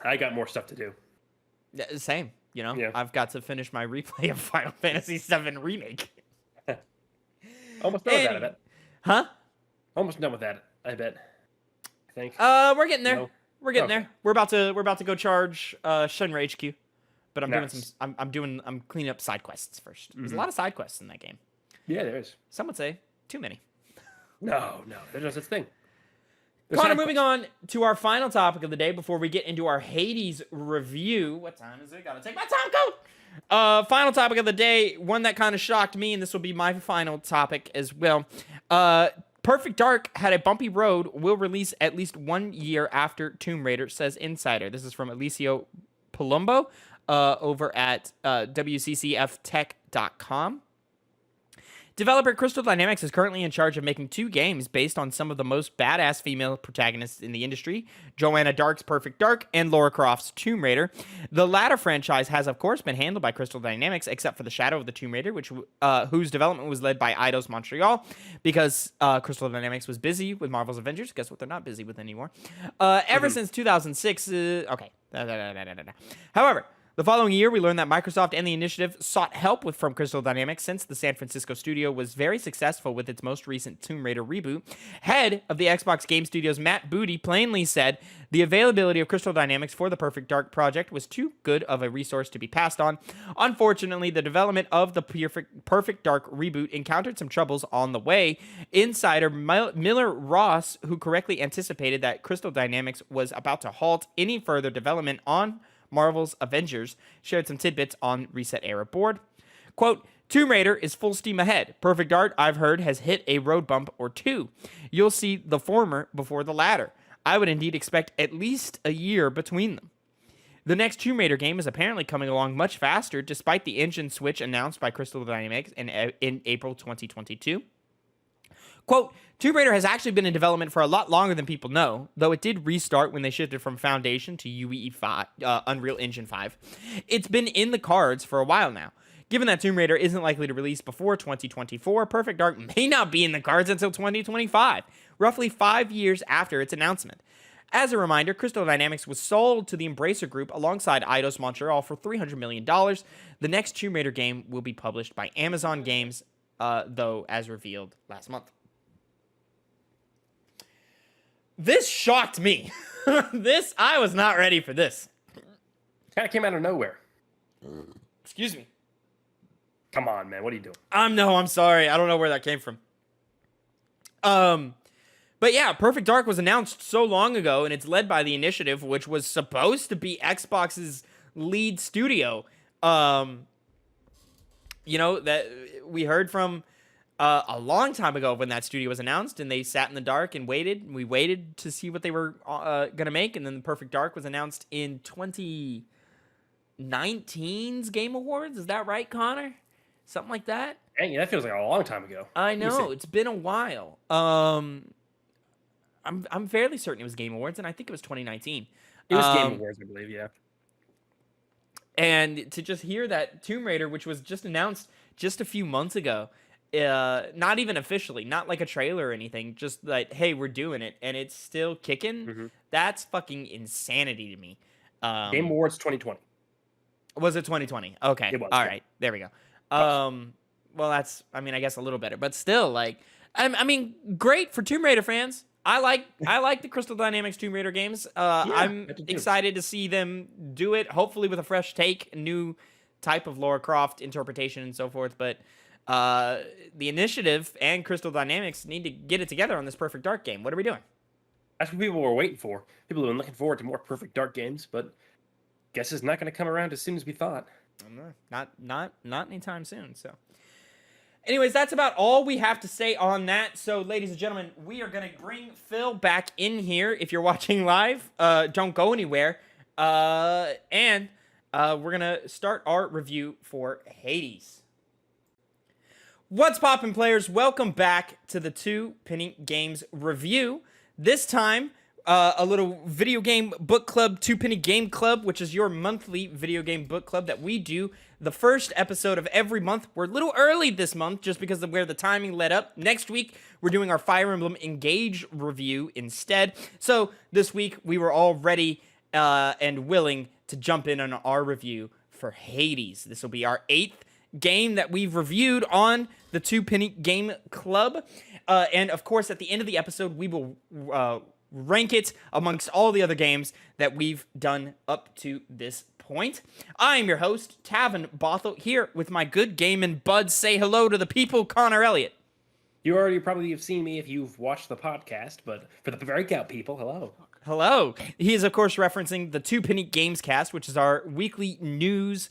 I got more stuff to do. Same, Yeah. I've got to finish my replay of Final Fantasy VII Remake. Almost done with that, I bet. Huh? Almost done with that, I bet. I think. We're getting there. No? We're getting there. We're about to go charge Shenmue HQ, but I'm Nice. I'm cleaning up side quests first. There's a lot of side quests in that game. Yeah, there is. Some would say too many. No, there's no such thing. Connor, moving on to our final topic of the day before we get into our Hades review. What time is it? Gotta take my time code. Final topic of the day, one that kind of shocked me, and this will be my final topic as well. Perfect Dark had a bumpy road, will release at least 1 year after Tomb Raider, says Insider. This is from Alicio Palumbo over at WCCFtech.com. Developer Crystal Dynamics is currently in charge of making 2 games based on some of the most badass female protagonists in the industry, Joanna Dark's Perfect Dark and Lara Croft's Tomb Raider. The latter franchise has, of course, been handled by Crystal Dynamics, except for the Shadow of the Tomb Raider, whose development was led by Eidos Montreal, because Crystal Dynamics was busy with Marvel's Avengers. Guess what they're not busy with anymore. Ever since 2006... okay. However... the following year, we learned that Microsoft and the initiative sought help from Crystal Dynamics since the San Francisco studio was very successful with its most recent Tomb Raider reboot. Head of the Xbox Game Studios, Matt Booty, plainly said the availability of Crystal Dynamics for the Perfect Dark project was too good of a resource to be passed on. Unfortunately, the development of the Perfect Dark reboot encountered some troubles on the way. Insider Miller Ross, who correctly anticipated that Crystal Dynamics was about to halt any further development on Marvel's Avengers, shared some tidbits on Reset Era board. Quote, Tomb Raider is full steam ahead. Perfect Dark, I've heard, has hit a road bump or 2. You'll see the former before the latter. I would indeed expect at least a year between them. The next Tomb Raider game is apparently coming along much faster, despite the engine switch announced by Crystal Dynamics in April 2022. Quote, Tomb Raider has actually been in development for a lot longer than people know, though it did restart when they shifted from Foundation to Unreal Engine 5. It's been in the cards for a while now. Given that Tomb Raider isn't likely to release before 2024, Perfect Dark may not be in the cards until 2025, roughly 5 years after its announcement. As a reminder, Crystal Dynamics was sold to the Embracer Group alongside Eidos Montreal for $300 million. The next Tomb Raider game will be published by Amazon Games, though, as revealed last month. This shocked me. I was not ready for this. Kind of came out of nowhere. Excuse me. Come on, man. What are you doing? I'm sorry. I don't know where that came from. But yeah, Perfect Dark was announced so long ago, and it's led by the Initiative, which was supposed to be Xbox's lead studio. That we heard from a long time ago when that studio was announced, and they sat in the dark and waited. And we waited to see what they were gonna make, and then the Perfect Dark was announced in 2019's Game Awards. Is that right, Connor? Something like that. Dang, that feels like a long time ago. I know, it's been a while. I'm fairly certain it was Game Awards, and I think it was 2019. It was Game Awards, I believe, yeah. And to just hear that Tomb Raider, which was just announced just a few months ago, not even officially, not like a trailer or anything, just like, hey, we're doing it, and it's still kicking, that's fucking insanity to me. Game Awards 2020. Was it 2020? Okay. It was. All right. There we go. Well, that's, I guess a little better, but still, like, great for Tomb Raider fans. I like the Crystal Dynamics Tomb Raider games. I'm excited to see them do it, hopefully with a fresh take, a new type of Lara Croft interpretation and so forth. But the Initiative and Crystal Dynamics need to get it together on this Perfect Dark game. What are we doing? That's what people were waiting for. People have been looking forward to more Perfect Dark games, but guess it's not going to come around as soon as we thought. Not anytime soon. So, anyways, that's about all we have to say on that. So, ladies and gentlemen, we are going to bring Phil back in here. If you're watching live, don't go anywhere. And we're going to start our review for Hades. What's poppin', players? Welcome back to the Two Penny Games review. This time, a little video game book club, Two Penny Game Club, which is your monthly video game book club that we do the first episode of every month. We're a little early this month just because of where the timing led up. Next week, we're doing our Fire Emblem Engage review instead. So this week, we were all ready and willing to jump in on our review for Hades. This will be our 8th game that we've reviewed on the Two Penny Game Club. And of course, at the end of the episode, we will rank it amongst all the other games that we've done up to this point. I am your host, Tavin Bothel, here with my good gaming buds. Say hello to the people, Connor Elliott. You already probably have seen me if you've watched the podcast, but for the breakout people, hello. Hello. He is, of course, referencing the Two Penny Gamescast, which is our weekly news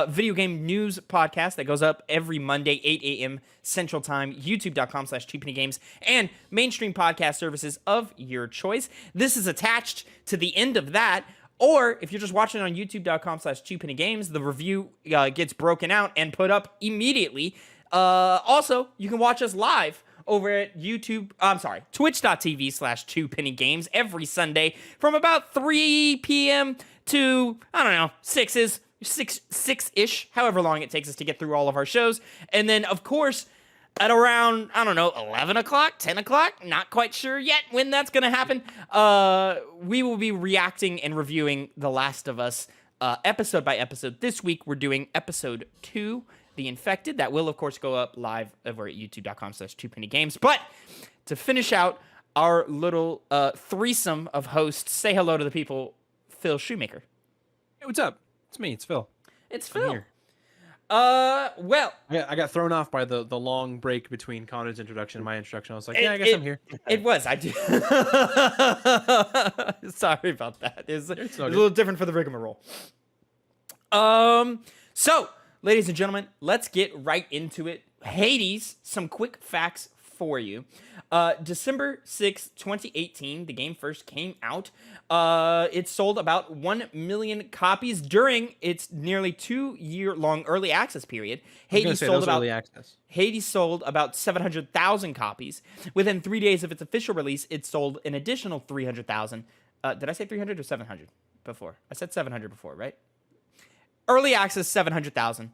video game news podcast that goes up every Monday, 8 a.m. Central Time, youtube.com/2pennygames, and mainstream podcast services of your choice. This is attached to the end of that, or if you're just watching on youtube.com/2pennygames, the review gets broken out and put up immediately. Also, you can watch us live over at twitch.tv/2pennygames every Sunday from about 3 p.m. to, 6-ish, however long it takes us to get through all of our shows. And then, of course, at around, 11 o'clock, 10 o'clock, not quite sure yet when that's going to happen, we will be reacting and reviewing The Last of Us episode by episode. This week, we're doing episode 2, The Infected. That will, of course, go up live over at youtube.com/2pennygames. But to finish out our little threesome of hosts, say hello to the people, Phil Shoemaker. Hey, what's up? It's me. It's Phil. It's I'm Phil. here. Well, I got thrown off by the long break between Connor's introduction and my introduction. I was like, I guess I'm here. It was. I do. Sorry about that. It's a okay. little different for the rigmarole. So, ladies and gentlemen, let's get right into it. Hades, some quick facts for you. December 6th, 2018, the game first came out. It sold about 1 million copies during its nearly 2-year-long early access period. Hades sold about 700,000 copies. Within 3 days of its official release, it sold an additional 300,000. Did I say 300 or 700 before? I said 700 before, right? Early access, 700,000.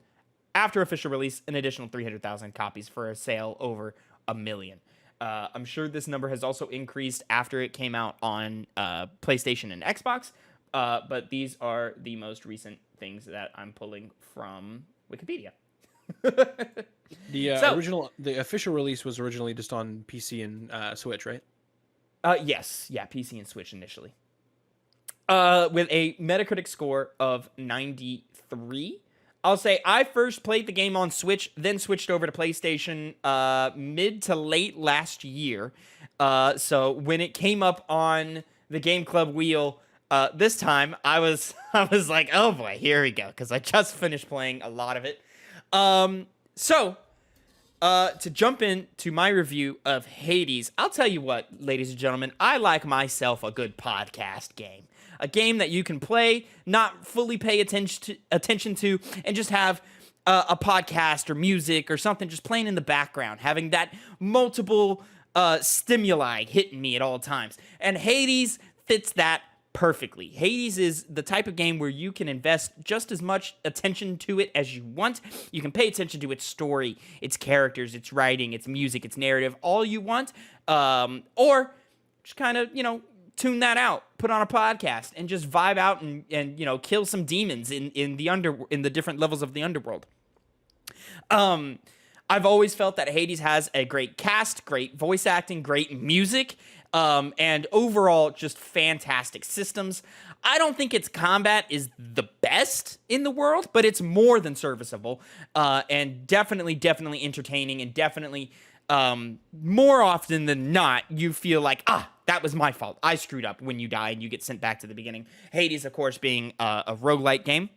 After official release, an additional 300,000 copies for a sale over 1 million. I'm sure this number has also increased after it came out on PlayStation and Xbox, but these are the most recent things that I'm pulling from Wikipedia. So, The official release was originally just on PC and Switch, right? yes, yeah, PC and Switch initially. With a Metacritic score of 93. I'll say I first played the game on Switch, then switched over to PlayStation mid to late last year. So when it came up on the Game Club wheel this time, I was like, oh boy, here we go, because I just finished playing a lot of it. So to jump into my review of Hades, I'll tell you what, ladies and gentlemen, I like myself a good podcast game. A game that you can play, not fully pay attention to, and just have a podcast or music or something just playing in the background, having that multiple stimuli hitting me at all times. And Hades fits that perfectly. Hades is the type of game where you can invest just as much attention to it as you want. You can pay attention to its story, its characters, its writing, its music, its narrative, all you want, or just kind of, tune that out, put on a podcast, and just vibe out and kill some demons in the different levels of the underworld. I've always felt that Hades has a great cast, great voice acting, great music, and overall just fantastic systems. I don't think its combat is the best in the world, but it's more than serviceable, and definitely entertaining, and definitely more often than not, you feel like, that was my fault. I screwed up when you die and you get sent back to the beginning. Hades, of course, being a roguelite game,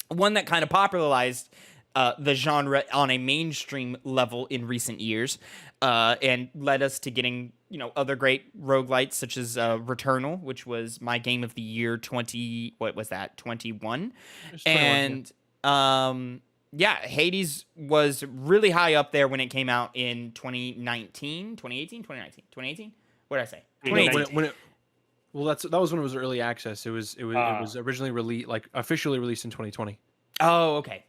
one that kind of popularized the genre on a mainstream level in recent years, and led us to getting, other great roguelites such as Returnal, which was my game of the year 21? And yeah, Hades was really high up there when it came out in 2018. What did I say? 2018. That was when it was early access. It was originally released, officially released in 2020. Oh, okay,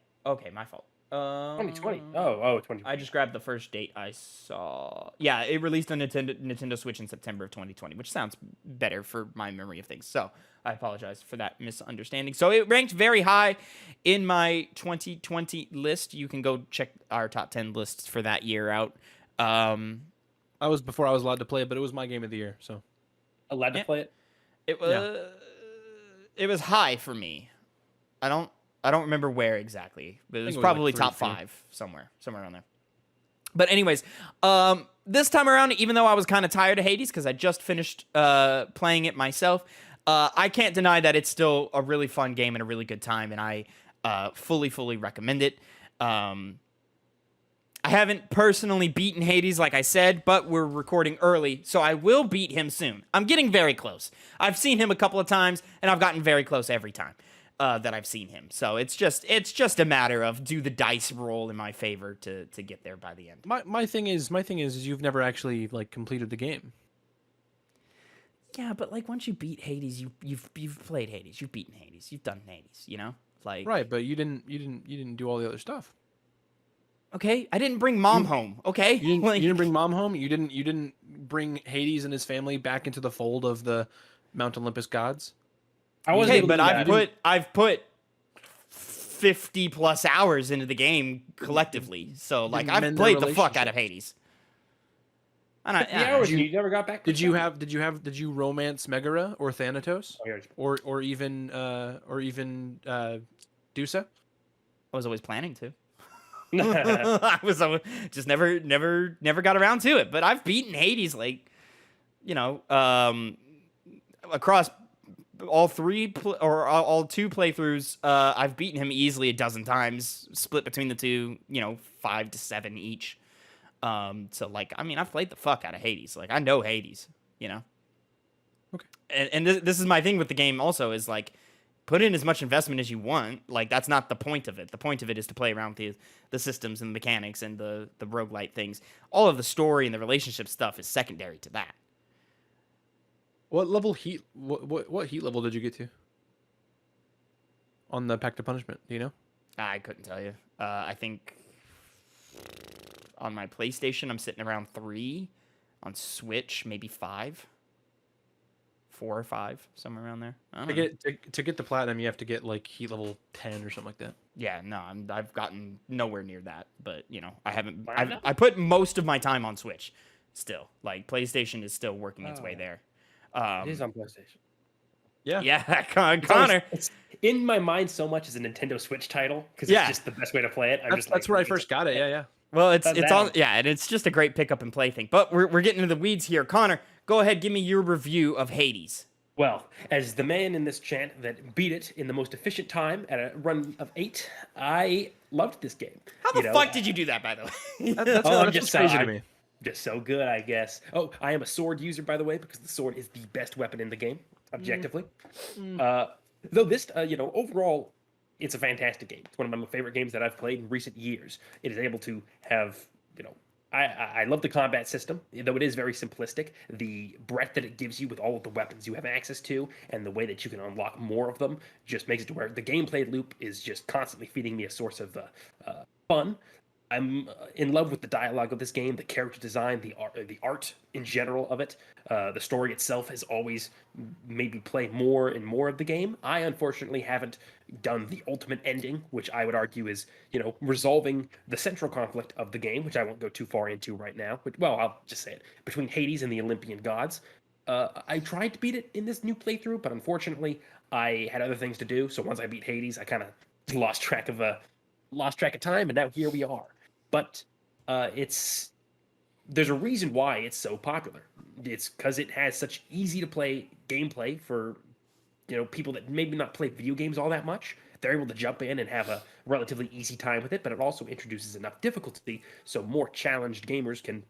my fault. 2020. 2020. I just grabbed the first date I saw. Yeah, it released on Nintendo Switch in September of 2020, which sounds better for my memory of things. So I apologize for that misunderstanding. So it ranked very high in my 2020 list. You can go check our top 10 lists for that year out. I was before I was allowed to play it, but it was my game of the year. So allowed to play it. It was it was high for me. I don't remember where exactly, but it was probably top 5 somewhere around there. But anyways, this time around, even though I was kind of tired of Hades because I just finished playing it myself, I can't deny that it's still a really fun game and a really good time, and I fully recommend it. I haven't personally beaten Hades, like I said, but we're recording early, so I will beat him soon. I'm getting very close. I've seen him a couple of times, and I've gotten very close every time that I've seen him. So it's just a matter of, do the dice roll in my favor to get there by the end. My thing is you've never actually completed the game. Yeah, but once you beat Hades, you've played Hades, you've beaten Hades, you've done Hades, Right, but you didn't do all the other stuff. Okay, I didn't bring Mom home. Okay, you didn't bring Mom home. You didn't bring Hades and his family back into the fold of the Mount Olympus gods. Okay, but I've put 50 plus hours into the game collectively, so I've played the fuck out of Hades. And you never got back. Did you romance Megara or Thanatos or even Dusa? I was always planning to. I was just never got around to it. But I've beaten Hades across all 3 or all 2 playthroughs. I've beaten him easily a dozen times, split between the 2, 5 to 7 each. So I've played the fuck out of Hades. I know Hades, Okay. And this is my thing with the game also is put in as much investment as you want. That's not the point of it. The point of it is to play around with the systems and the mechanics and the roguelite things. All of the story and the relationship stuff is secondary to that. What heat level did you get to on the Pact of Punishment? Do you know? I couldn't tell you. I think on my PlayStation I'm sitting around 3. On Switch, maybe 5, 4 or 5, somewhere around there. I To don't know. get the platinum, you have to get like heat level 10 or something like that. Yeah, no, I've gotten nowhere near that, but you know, I haven't. Platinum? I put most of my time on Switch. Still, like PlayStation is still working its way Oh. there. It is on PlayStation. Yeah. Yeah, It's always- Connor. it's in my mind so much as a Nintendo Switch title because Yeah. it's just the best way to play it. That's where I first got it. Yeah, yeah. Well, it's Does it's that. all yeah, and it's just a great pick up and play thing. But we're getting into the weeds here. Connor, go ahead, give me your review of Hades. Well, as the man in this chant that beat it in the most efficient time at a run of 8, I loved this game. How the fuck did you do that, by the way? That's I'm what's just crazy to I'm me. just so good, I guess. Oh, I am a sword user, by the way, because the sword is the best weapon in the game, objectively. Though this, overall, it's a fantastic game. It's one of my favorite games that I've played in recent years. It is able to have, I love the combat system, though it is very simplistic. The breadth that it gives you with all of the weapons you have access to and the way that you can unlock more of them just makes it to where the gameplay loop is just constantly feeding me a source of fun. I'm in love with the dialogue of this game, the character design, the art in general of it. The story itself has always made me play more and more of the game. I unfortunately haven't done the ultimate ending, which I would argue is, resolving the central conflict of the game, which I won't go too far into right now. But, well, I'll just say it. Between Hades and the Olympian gods. I tried to beat it in this new playthrough, but unfortunately I had other things to do. So once I beat Hades, I kind of lost track of time, and now here we are. But there's a reason why it's so popular. It's because it has such easy to play gameplay for people that maybe not play video games all that much. They're able to jump in and have a relatively easy time with it, but it also introduces enough difficulty so more challenged gamers can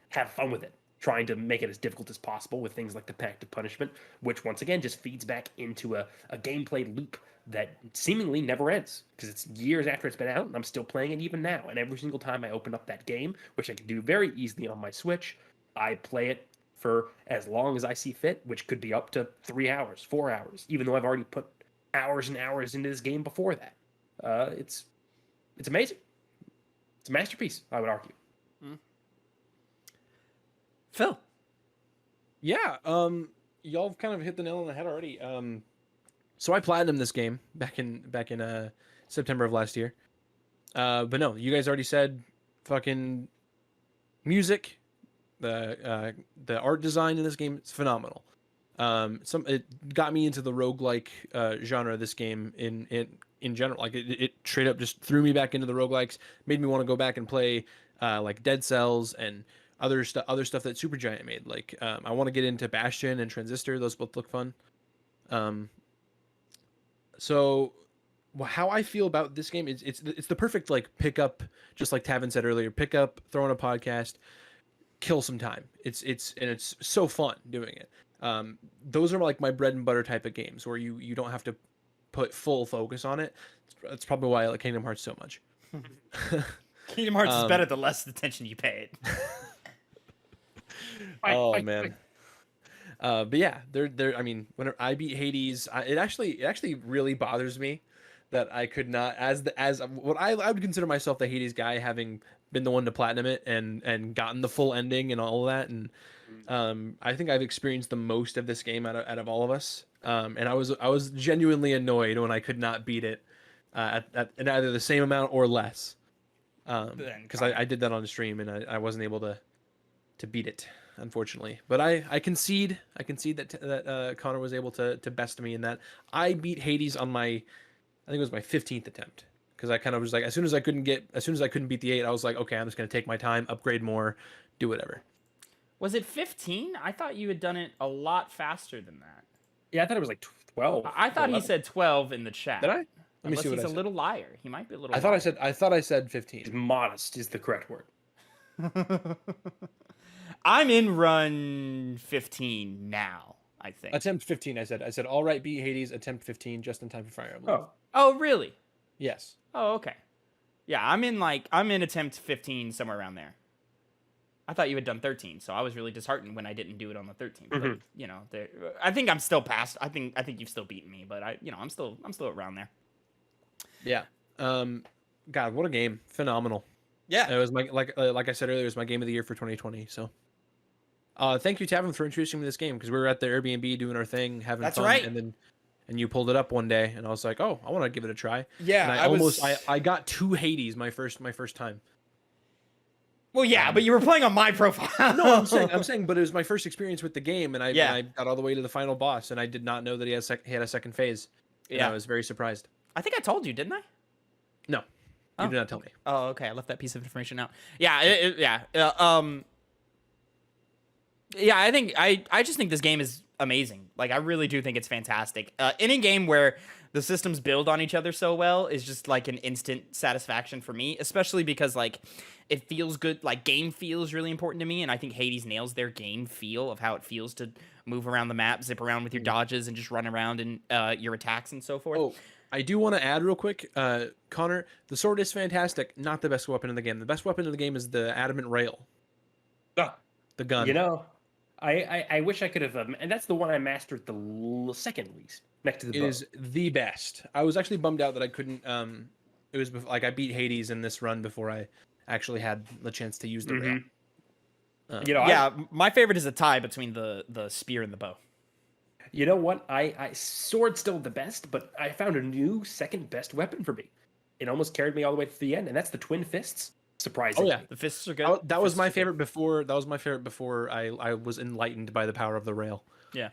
have fun with it, trying to make it as difficult as possible with things like the Pact of Punishment, which once again just feeds back into a gameplay loop that seemingly never ends because it's years after it's been out and I'm still playing it even now. And every single time I open up that game, which I can do very easily on my Switch, I play it for as long as I see fit, which could be up to 3 hours, 4 hours, even though I've already put hours and hours into this game before that. It's amazing. It's a masterpiece, I would argue. Phil. Yeah, y'all have kind of hit the nail on the head already. So I platinumed this game back in September of last year. But no, you guys already said fucking music, the art design in this game is phenomenal. It got me into the roguelike genre of this game in general. Like it straight up just threw me back into the roguelikes, made me want to go back and play like Dead Cells and other stuff that Supergiant made. Like I want to get into Bastion and Transistor. Those both look fun. So how I feel about this game is it's the perfect like pick up, just like Tavin said earlier, pick up, throw on a podcast, kill some time. It's so fun doing it. Those are like my bread and butter type of games where you don't have to put full focus on it. That's probably why I like Kingdom Hearts so much. Kingdom Hearts is better the less attention you pay it. Man. But yeah, they're. I mean, whenever I beat Hades, it actually really bothers me that I could not, as what I would consider myself the Hades guy, having been the one to platinum it and gotten the full ending and all of that, and I think I've experienced the most of this game out of all of us. And I was genuinely annoyed when I could not beat it at either the same amount or less. Because I did that on stream and I wasn't able to beat it, unfortunately. But I concede that Connor was able to best me in that. I beat Hades on I think it was my 15th attempt, because I kind of was like, as soon as I couldn't beat the 8, I was like, okay, I'm just gonna take my time, upgrade more, do whatever. Was it 15? I thought you had done it a lot faster than that. Yeah, I thought it was like 12. I thought he said 12 in the chat. Did I? Let me Unless see what he's I a said. little liar. He might be a little. I thought I said 15. Modest is the correct word. I'm in run 15 now, I think. Attempt 15. I said all right, beat Hades. Attempt 15, just in time for Fire Emblem. Oh, really? Yes. Oh, okay. Yeah, I'm in attempt 15, somewhere around there. I thought you had done 13, so I was really disheartened when I didn't do it on the 13th. Mhm. But, I think I'm still past. I think you've still beaten me, but I'm still around there. Yeah. God, what a game! Phenomenal. Yeah. It was like I said earlier, it was my game of the year for 2020. So. Thank you, Tavin, for introducing me to this game because we were at the Airbnb doing our thing, having That's fun, right. and you pulled it up one day, and I was like, oh, I want to give it a try. Yeah, and I got 2 Hades my first time. Well, yeah, but you were playing on my profile. No, I'm saying, but it was my first experience with the game, and I got all the way to the final boss, and I did not know that he had a second phase. And I was very surprised. I think I told you, didn't I? No, you did not tell me. Oh, okay. I left that piece of information out. Yeah, yeah. I just think this game is amazing. Like, I really do think it's fantastic. Any game where the systems build on each other so well is just like an instant satisfaction for me, especially because like it feels good. Like, game feel is really important to me, and I think Hades nails their game feel of how it feels to move around the map, zip around with your dodges, and just run around and your attacks and so forth. Oh, I do want to add real quick, Connor, the sword is fantastic. Not the best weapon in the game. The best weapon in the game is the adamant rail. The gun. You know, I wish I could have, and that's the one I mastered the second least, next to the bow. It is the best. I was actually bummed out that I couldn't. It was like I beat Hades in this run before I actually had the chance to use the rail. You know, yeah, my favorite is a tie between the spear and the bow. You know what? I sword's still the best, but I found a new second best weapon for me. It almost carried me all the way to the end, and that's the twin fists. Surprisingly. Oh yeah, the fists are good. That was my favorite before. That was my favorite before I was enlightened by the power of the rail. Yeah,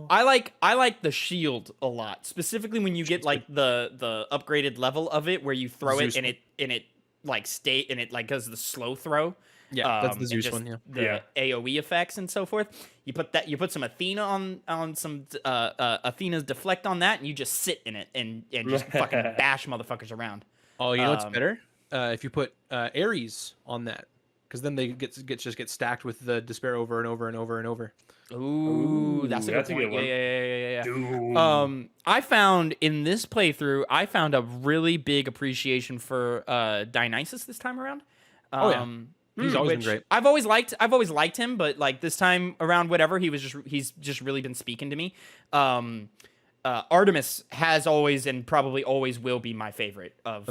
I like the shield a lot, specifically when you get like the upgraded level of it, where you throw Zeus it and it like does the slow throw. Yeah, that's the and Zeus just one. Yeah, the AOE effects and so forth. You put some Athena on some Athena's deflect on that, and you just sit in it and just fucking bash motherfuckers around. Oh, you know what's better? If you put Ares on that, because then they get stacked with the despair over and over and over and over. Ooh, that's a good point. one. Yeah. I found in this playthrough, a really big appreciation for Dionysus this time around. He's always been great. I've always liked him, but like this time around, whatever, he's just really been speaking to me. Artemis has always and probably always will be my favorite of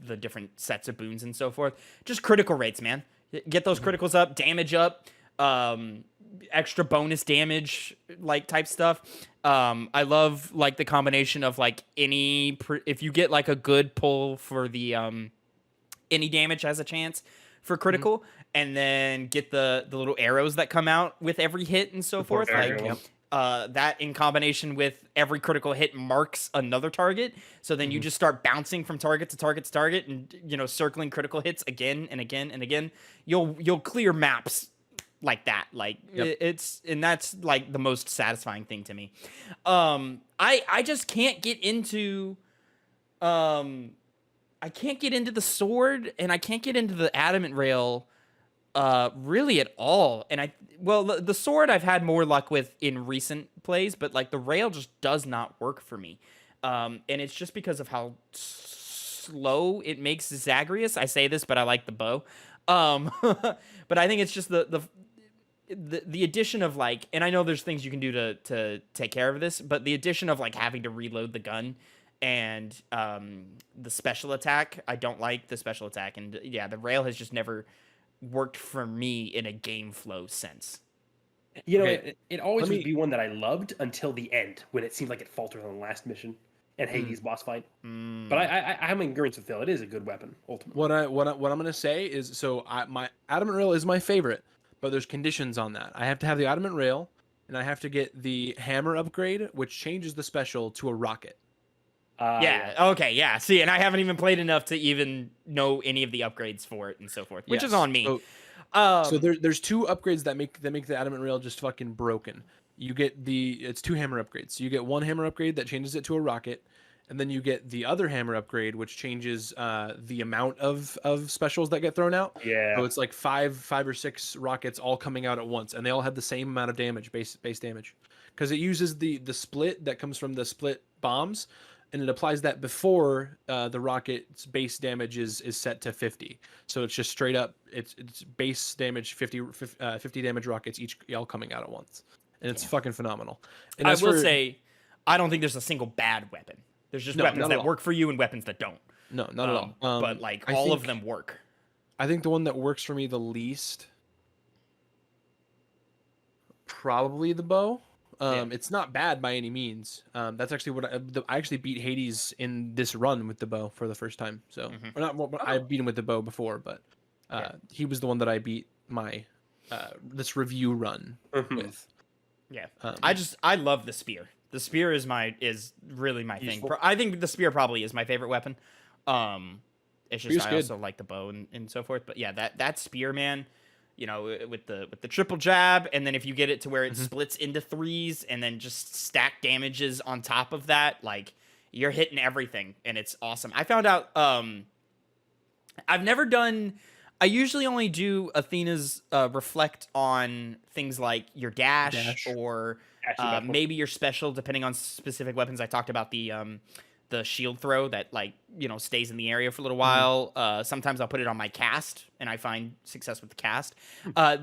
the different sets of boons and so forth. Just critical rates, man. Get those criticals up, damage up, extra bonus damage, like type stuff. I love like the combination of like if you get like a good pull for the any damage has a chance for critical, and then get the little arrows that come out with every hit and so forth. That in combination with every critical hit marks another target, so then you just start bouncing from target to target to target, and circling critical hits again and again and again. You'll clear maps like that. Like that's like the most satisfying thing to me. I just can't get into I can't get into the sword, and I can't get into the adamant rail really at all. And the sword I've had more luck with in recent plays, but like the rail just does not work for me. And it's just because of how slow it makes Zagreus. I say this, but I like the bow. But I think it's just the addition of like, and I know there's things you can do to take care of this, but the addition of like having to reload the gun and the special attack, I don't like the special attack, and yeah, the rail has just never worked for me in a game flow sense. It always would be one that I loved until the end, when it seemed like it faltered on the last mission and Hades boss fight. But I have endurance with Phil. It is a good weapon ultimately. What I'm gonna say is, my adamant rail is my favorite, but there's conditions on that. I have to have the adamant rail, and I have to get the hammer upgrade, which changes the special to a rocket. Okay, yeah. See, and I haven't even played enough to even know any of the upgrades for it and so forth, which is on me. So there's 2 upgrades that make the adamant rail just fucking broken. You get it's 2 hammer upgrades. So you get 1 hammer upgrade that changes it to a rocket, and then you get the other hammer upgrade, which changes the amount of specials that get thrown out. Yeah. So it's like 5 or 6 rockets all coming out at once, and they all have the same amount of damage, base damage, because it uses the split that comes from the split bombs. And it applies that before the rocket's base damage is set to 50. So it's just straight up, it's base damage 50 damage rockets all coming out at once, and it's fucking phenomenal. And I will say, I don't think there's a single bad weapon. There's just weapons that work for you and weapons that don't. No, not at all. But like all of them work. I think the one that works for me the least probably the bow. Yeah. It's not bad by any means. That's actually what I actually beat Hades in this run with the bow for the first time. So, or not, well, I beat him with the bow before, but he was the one that I beat my this review run with. Yeah, I love the spear. The spear is really my thing. I think the spear probably is my favorite weapon. It's just I also like the bow and so forth. But yeah, that spear, man. You know, with the triple jab, and then if you get it to where it splits into threes, and then just stack damages on top of that, like you're hitting everything, and it's awesome. I found out I've never done. I usually only do Athena's reflect on things like your dash. Or maybe your special, depending on specific weapons. I talked about the shield throw that, like, you know, stays in the area for a little while. Sometimes I'll put it on my cast, and I find success with the cast.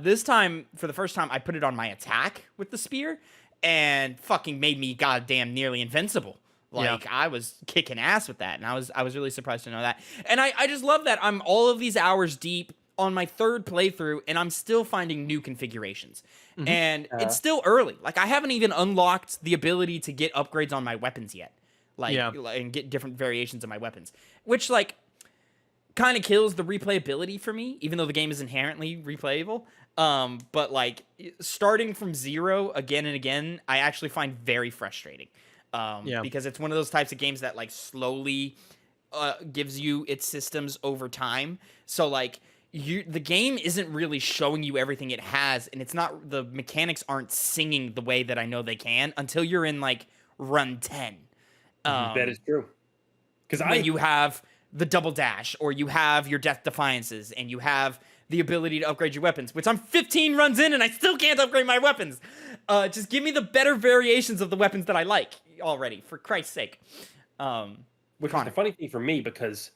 This time, for the first time, I put it on my attack with the spear, and fucking made me goddamn nearly invincible. Like, I was kicking ass with that, and I was really surprised to know that. And I just love that I'm all of these hours deep on my third playthrough, and I'm still finding new configurations. And it's still early. Like, I haven't even unlocked the ability to get upgrades on my weapons yet. And get different variations of my weapons, which, like, kind of kills the replayability for me, even though the game is inherently replayable. But, like, starting from zero again and again, I actually find very frustrating. Because it's one of those types of games that, like, slowly gives you its systems over time. So, like, the game isn't really showing you everything it has, and the mechanics aren't singing the way that I know they can until you're in, like, run 10. That is true. Because you have the double dash, or you have your death defiances, and you have the ability to upgrade your weapons, which I'm 15 runs in and I still can't upgrade my weapons. Just give me the better variations of the weapons that I like already, for Christ's sake. Which was the funny thing for me, because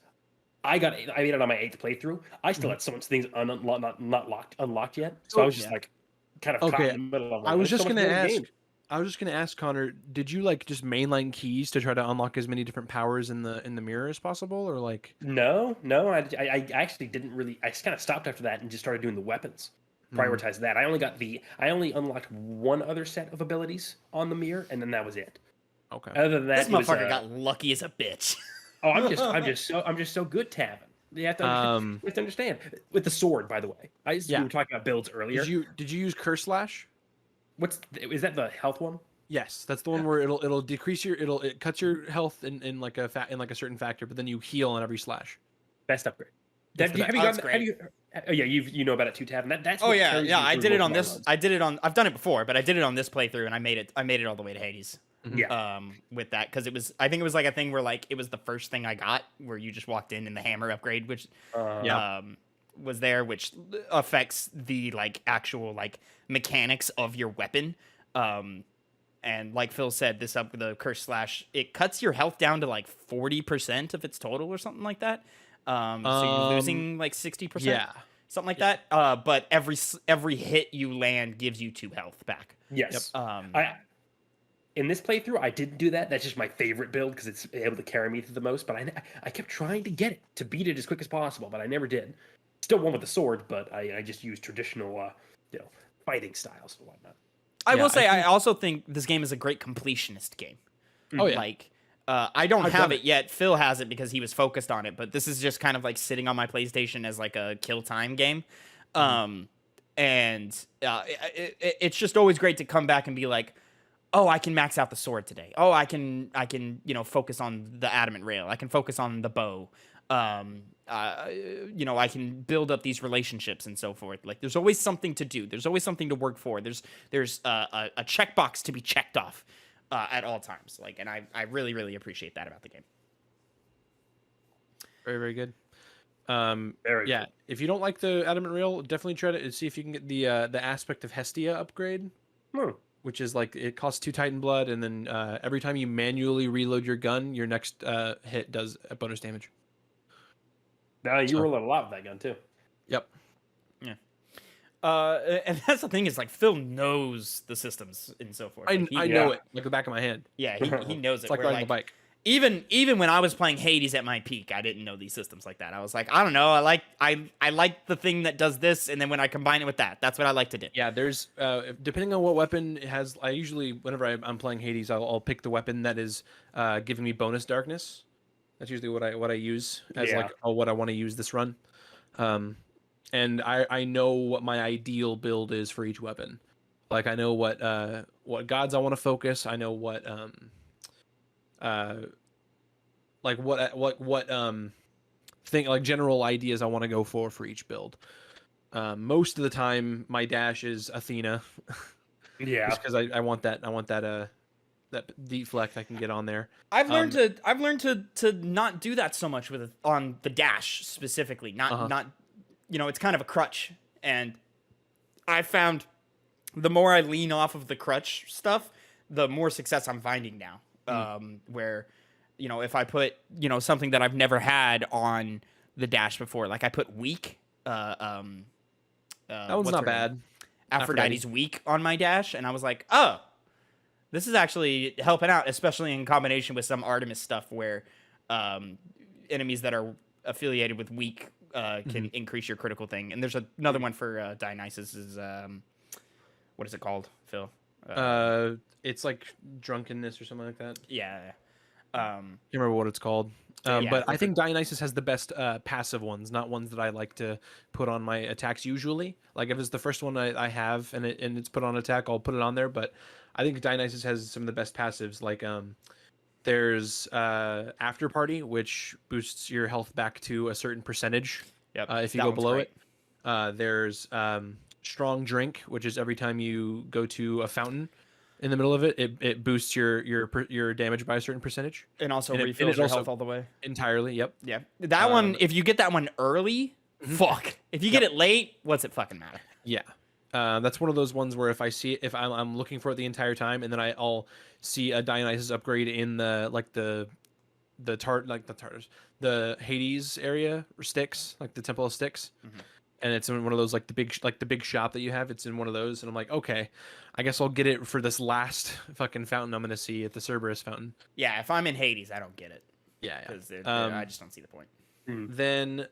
I made it on my 8th playthrough. I still had so much things not unlocked yet. So I was just like kind of caught in the middle of, like, I was just gonna ask Connor, did you, like, just mainline keys to try to unlock as many different powers in the mirror as possible, or like? No, I actually didn't really. I just kind of stopped after that and just started doing the weapons. Prioritized that. I only unlocked one other set of abilities on the mirror, and then that was it. Okay. Other than that, this motherfucker got lucky as a bitch. Oh, I'm just so good, Tavin. You have to understand. With the sword, by the way. We were talking about builds earlier. Did you use Curse Slash? Is that the health one? Yes, that's the one where it'll decrease it cuts your health in like a certain factor, but then you heal on every slash. Best upgrade. You know about it too, Tavin. That's I did it on this. I've done it before, but I did it on this playthrough, and I made it all the way to Hades. With that, because I think it was like a thing where, like, it was the first thing I got, where you just walked in the hammer upgrade, which was there, which affects the, like, actual, like, mechanics of your weapon. And like Phil said, the Curse Slash, it cuts your health down to like 40% of its total or something like that. So you're losing like 60%. Yeah. Something like that. But every hit you land gives you 2 health back. Yes. In this playthrough, I didn't do that. That's just my favorite build because it's able to carry me through the most. But I kept trying to get it, to beat it as quick as possible, but I never did. Still won with the sword, but I just used traditional, fighting styles and whatnot. I will say, I also think this game is a great completionist game. Oh yeah. Like, I don't have it yet. Phil has it because he was focused on it, but this is just kind of like sitting on my PlayStation as like a kill time game. And it's just always great to come back and be like, oh, I can max out the sword today. Oh, I can focus on the adamant rail. I can focus on the bow. I can build up these relationships and so forth. Like, there's always something to do. There's always something to work for. There's a checkbox to be checked off at all times. Like, and I really, really appreciate that about the game. Very, very good. Very yeah. good. If you don't like the adamant rail, definitely try to see if you can get the aspect of Hestia upgrade. Which is like, it costs 2 Titan blood, and then every time you manually reload your gun, your next hit does a bonus damage. Now you roll a lot with that gun too. Yep. Yeah. And that's the thing, is like, Phil knows the systems and so forth. I know it like the back of my hand. Yeah, he knows it. It's like riding a bike. even when I was playing Hades at my peak, I didn't know these systems like that. I was like, I don't know, I like the thing that does this, and then when I combine it with that, that's what I like to do. Yeah, there's depending on what weapon it has. I usually, whenever I'm playing Hades, I'll pick the weapon that is giving me bonus darkness. That's usually what I use as like what I want to use this run. And I know what my ideal build is for each weapon. Like I know what gods I want to focus. I know what like what thing, like general ideas I want to go for each build. Most of the time my dash is Athena. Yeah. Just because I want that that deflect I can get on there. I've learned to not do that so much on the dash specifically. Not it's kind of a crutch, and I found the more I lean off of the crutch stuff, the more success I'm finding now. Where if I put something that I've never had on the dash before, like I put weak. That one's not bad. Aphrodite's weak on my dash, and I was like, oh, this is actually helping out, especially in combination with some Artemis stuff where enemies that are affiliated with weak can increase your critical thing. And there's another one for Dionysus is what is it called, Phil? It's like drunkenness or something like that. Yeah. Can't remember what it's called. But I think Dionysus has the best passive ones, not ones that I like to put on my attacks usually. Like if it's the first one I have and it's put on attack, I'll put it on there. But I think Dionysus has some of the best passives. Like there's After Party, which boosts your health back to a certain percentage. Yep. If you go below it. There's Strong Drink, which is every time you go to a fountain in the middle of it, it boosts your damage by a certain percentage. And also refills your health all the way. Entirely, yep. Yeah. That one, if you get that one early, fuck. If you get it late, what's it fucking matter? Yeah. That's one of those ones where if I'm looking for it the entire time, and then I'll see a Dionysus upgrade in the Hades area, or Styx, like the Temple of Styx. And it's in one of those like the big shop that you have. It's in one of those, and I'm like, okay, I guess I'll get it for this last fucking fountain I'm gonna see at the Cerberus fountain. Yeah, if I'm in Hades, I don't get it. Yeah. Because I just don't see the point. Then,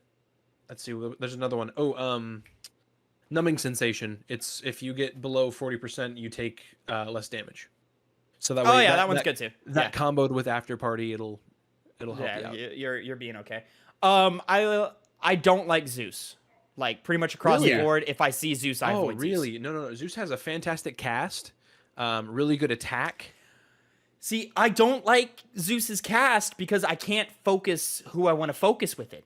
let's see. There's another one. Numbing Sensation. It's if you get below 40%, you take less damage. So that way, that one's good too. That comboed with After Party, it'll help you out. You're being okay. I don't like Zeus. Like pretty much across the board, if I see Zeus, I avoid Zeus. Oh, really? No. Zeus has a fantastic cast, really good attack. See, I don't like Zeus's cast because I can't focus who I want to focus with it.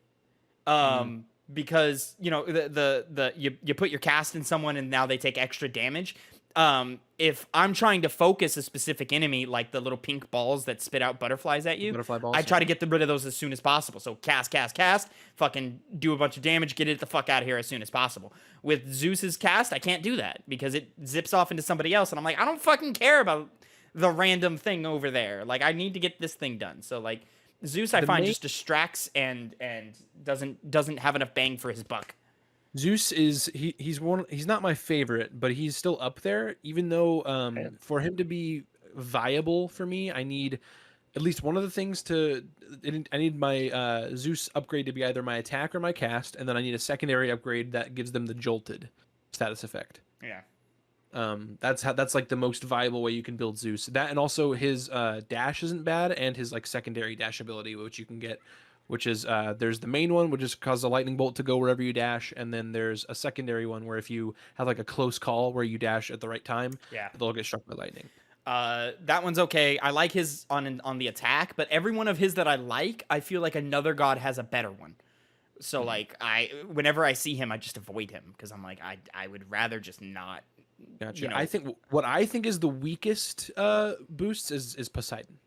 Because you put your cast in someone and now they take extra damage. If I'm trying to focus a specific enemy, like the little pink balls that spit out butterflies at you, butterfly balls, I try to get rid of those as soon as possible. So cast, fucking do a bunch of damage, get it the fuck out of here as soon as possible. With Zeus's cast, I can't do that because it zips off into somebody else, and I'm like, I don't fucking care about the random thing over there. Like, I need to get this thing done. So like, Zeus, I find just distracts and doesn't have enough bang for his buck. Zeus is he's not my favorite, but he's still up there. Even though for him to be viable for me, I need at least one of the things I need my Zeus upgrade to be either my attack or my cast, and then I need a secondary upgrade that gives them the jolted status effect. Yeah. That's like the most viable way you can build Zeus. That, and also his dash isn't bad, and his like secondary dash ability, which you can get. Which is there's the main one, which is cause a lightning bolt to go wherever you dash, and then there's a secondary one where if you have like a close call where you dash at the right time, they'll get struck by lightning. That one's okay. I like his on the attack, but every one of his that I like, I feel like another god has a better one. So like whenever I see him, I just avoid him because I'm like I would rather just not. Gotcha. I think what I think is the weakest boosts is Poseidon.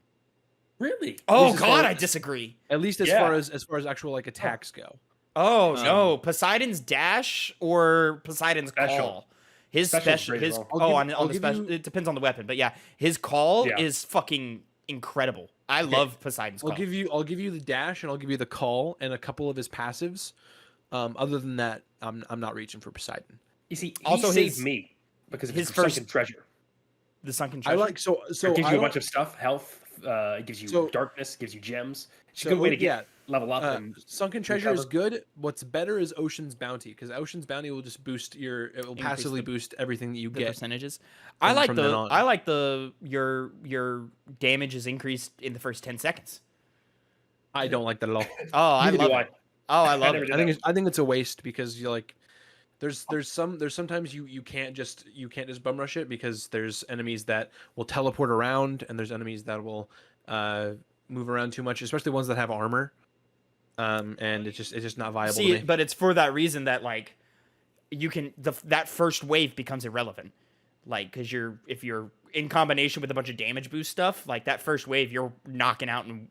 Really? Oh God, I disagree. At least as far as actual like attacks go. Oh no, Poseidon's dash or Poseidon's call. His special. It depends on the weapon, but yeah, his call is fucking incredible. I love Poseidon's call. I'll give you the dash, and I'll give you the call and a couple of his passives. Other than that, I'm not reaching for Poseidon. You see, he saved me because of his first treasure. The sunken treasure. I like so it gives you a bunch of stuff, health, It gives you darkness, gives you gems. It's a So good way to get level up and Sunken Treasure recover. is good. What's better is Ocean's Bounty, because Ocean's Bounty will just it will passively boost everything that you the get. percentages. From then on. I like your damage is increased in the first 10 seconds. I don't like that at all. Oh, I Neither love do it. Oh, I love it. I think it's a waste, because you're like, there's sometimes you can't just bum rush it, because there's enemies that will teleport around, and there's enemies that will move around too much, especially ones that have armor. And it's just not viable to me. But it's for that reason that like you can that first wave becomes irrelevant. Like, because if you're in combination with a bunch of damage boost stuff, like that first wave you're knocking out and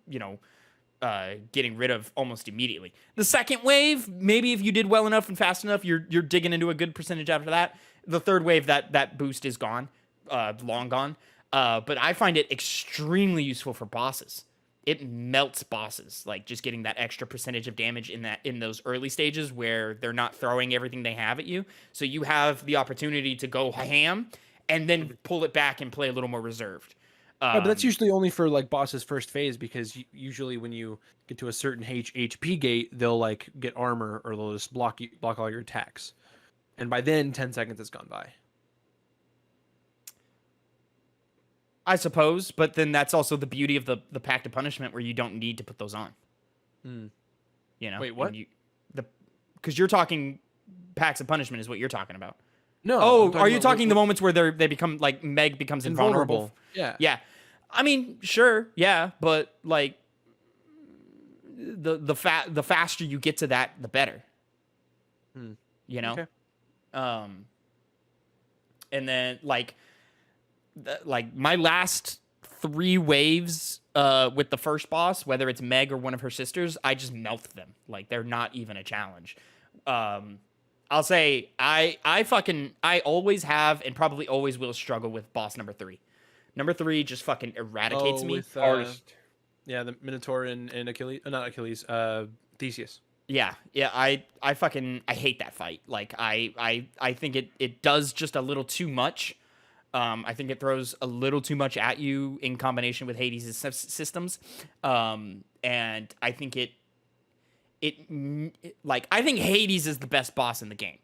getting rid of almost immediately. The second wave, maybe if you did well enough and fast enough, you're digging into a good percentage after that. The third wave, that boost is gone, long gone. But I find it extremely useful for bosses. It melts bosses, like just getting that extra percentage of damage in those early stages where they're not throwing everything they have at you. So you have the opportunity to go ham and then pull it back and play a little more reserved. But that's usually only for like bosses first phase, because usually when you get to a certain HP gate, they'll like get armor, or they'll just block all your attacks, and by then 10 seconds has gone by. I suppose, but then that's also the beauty of the Pact of Punishment, where you don't need to put those on. You know? Wait, what? Because you're talking Pacts of Punishment is what you're talking about. No. Oh, are you talking the moments where they become like Meg becomes invulnerable? Yeah. Yeah. I mean, sure, yeah, but like the faster you get to that, the better. You know? Okay. And then like my last 3 waves with the first boss, whether it's Meg or one of her sisters, I just melt them. Like, they're not even a challenge. I'll say I always have and probably always will struggle with boss number 3. Number 3 just fucking eradicates me. With, yeah, the Minotaur and Achilles, not Achilles, Theseus. Yeah, I hate that fight. Like, I think it does just a little too much. I think it throws a little too much at you in combination with Hades' systems. And I think I think Hades is the best boss in the game.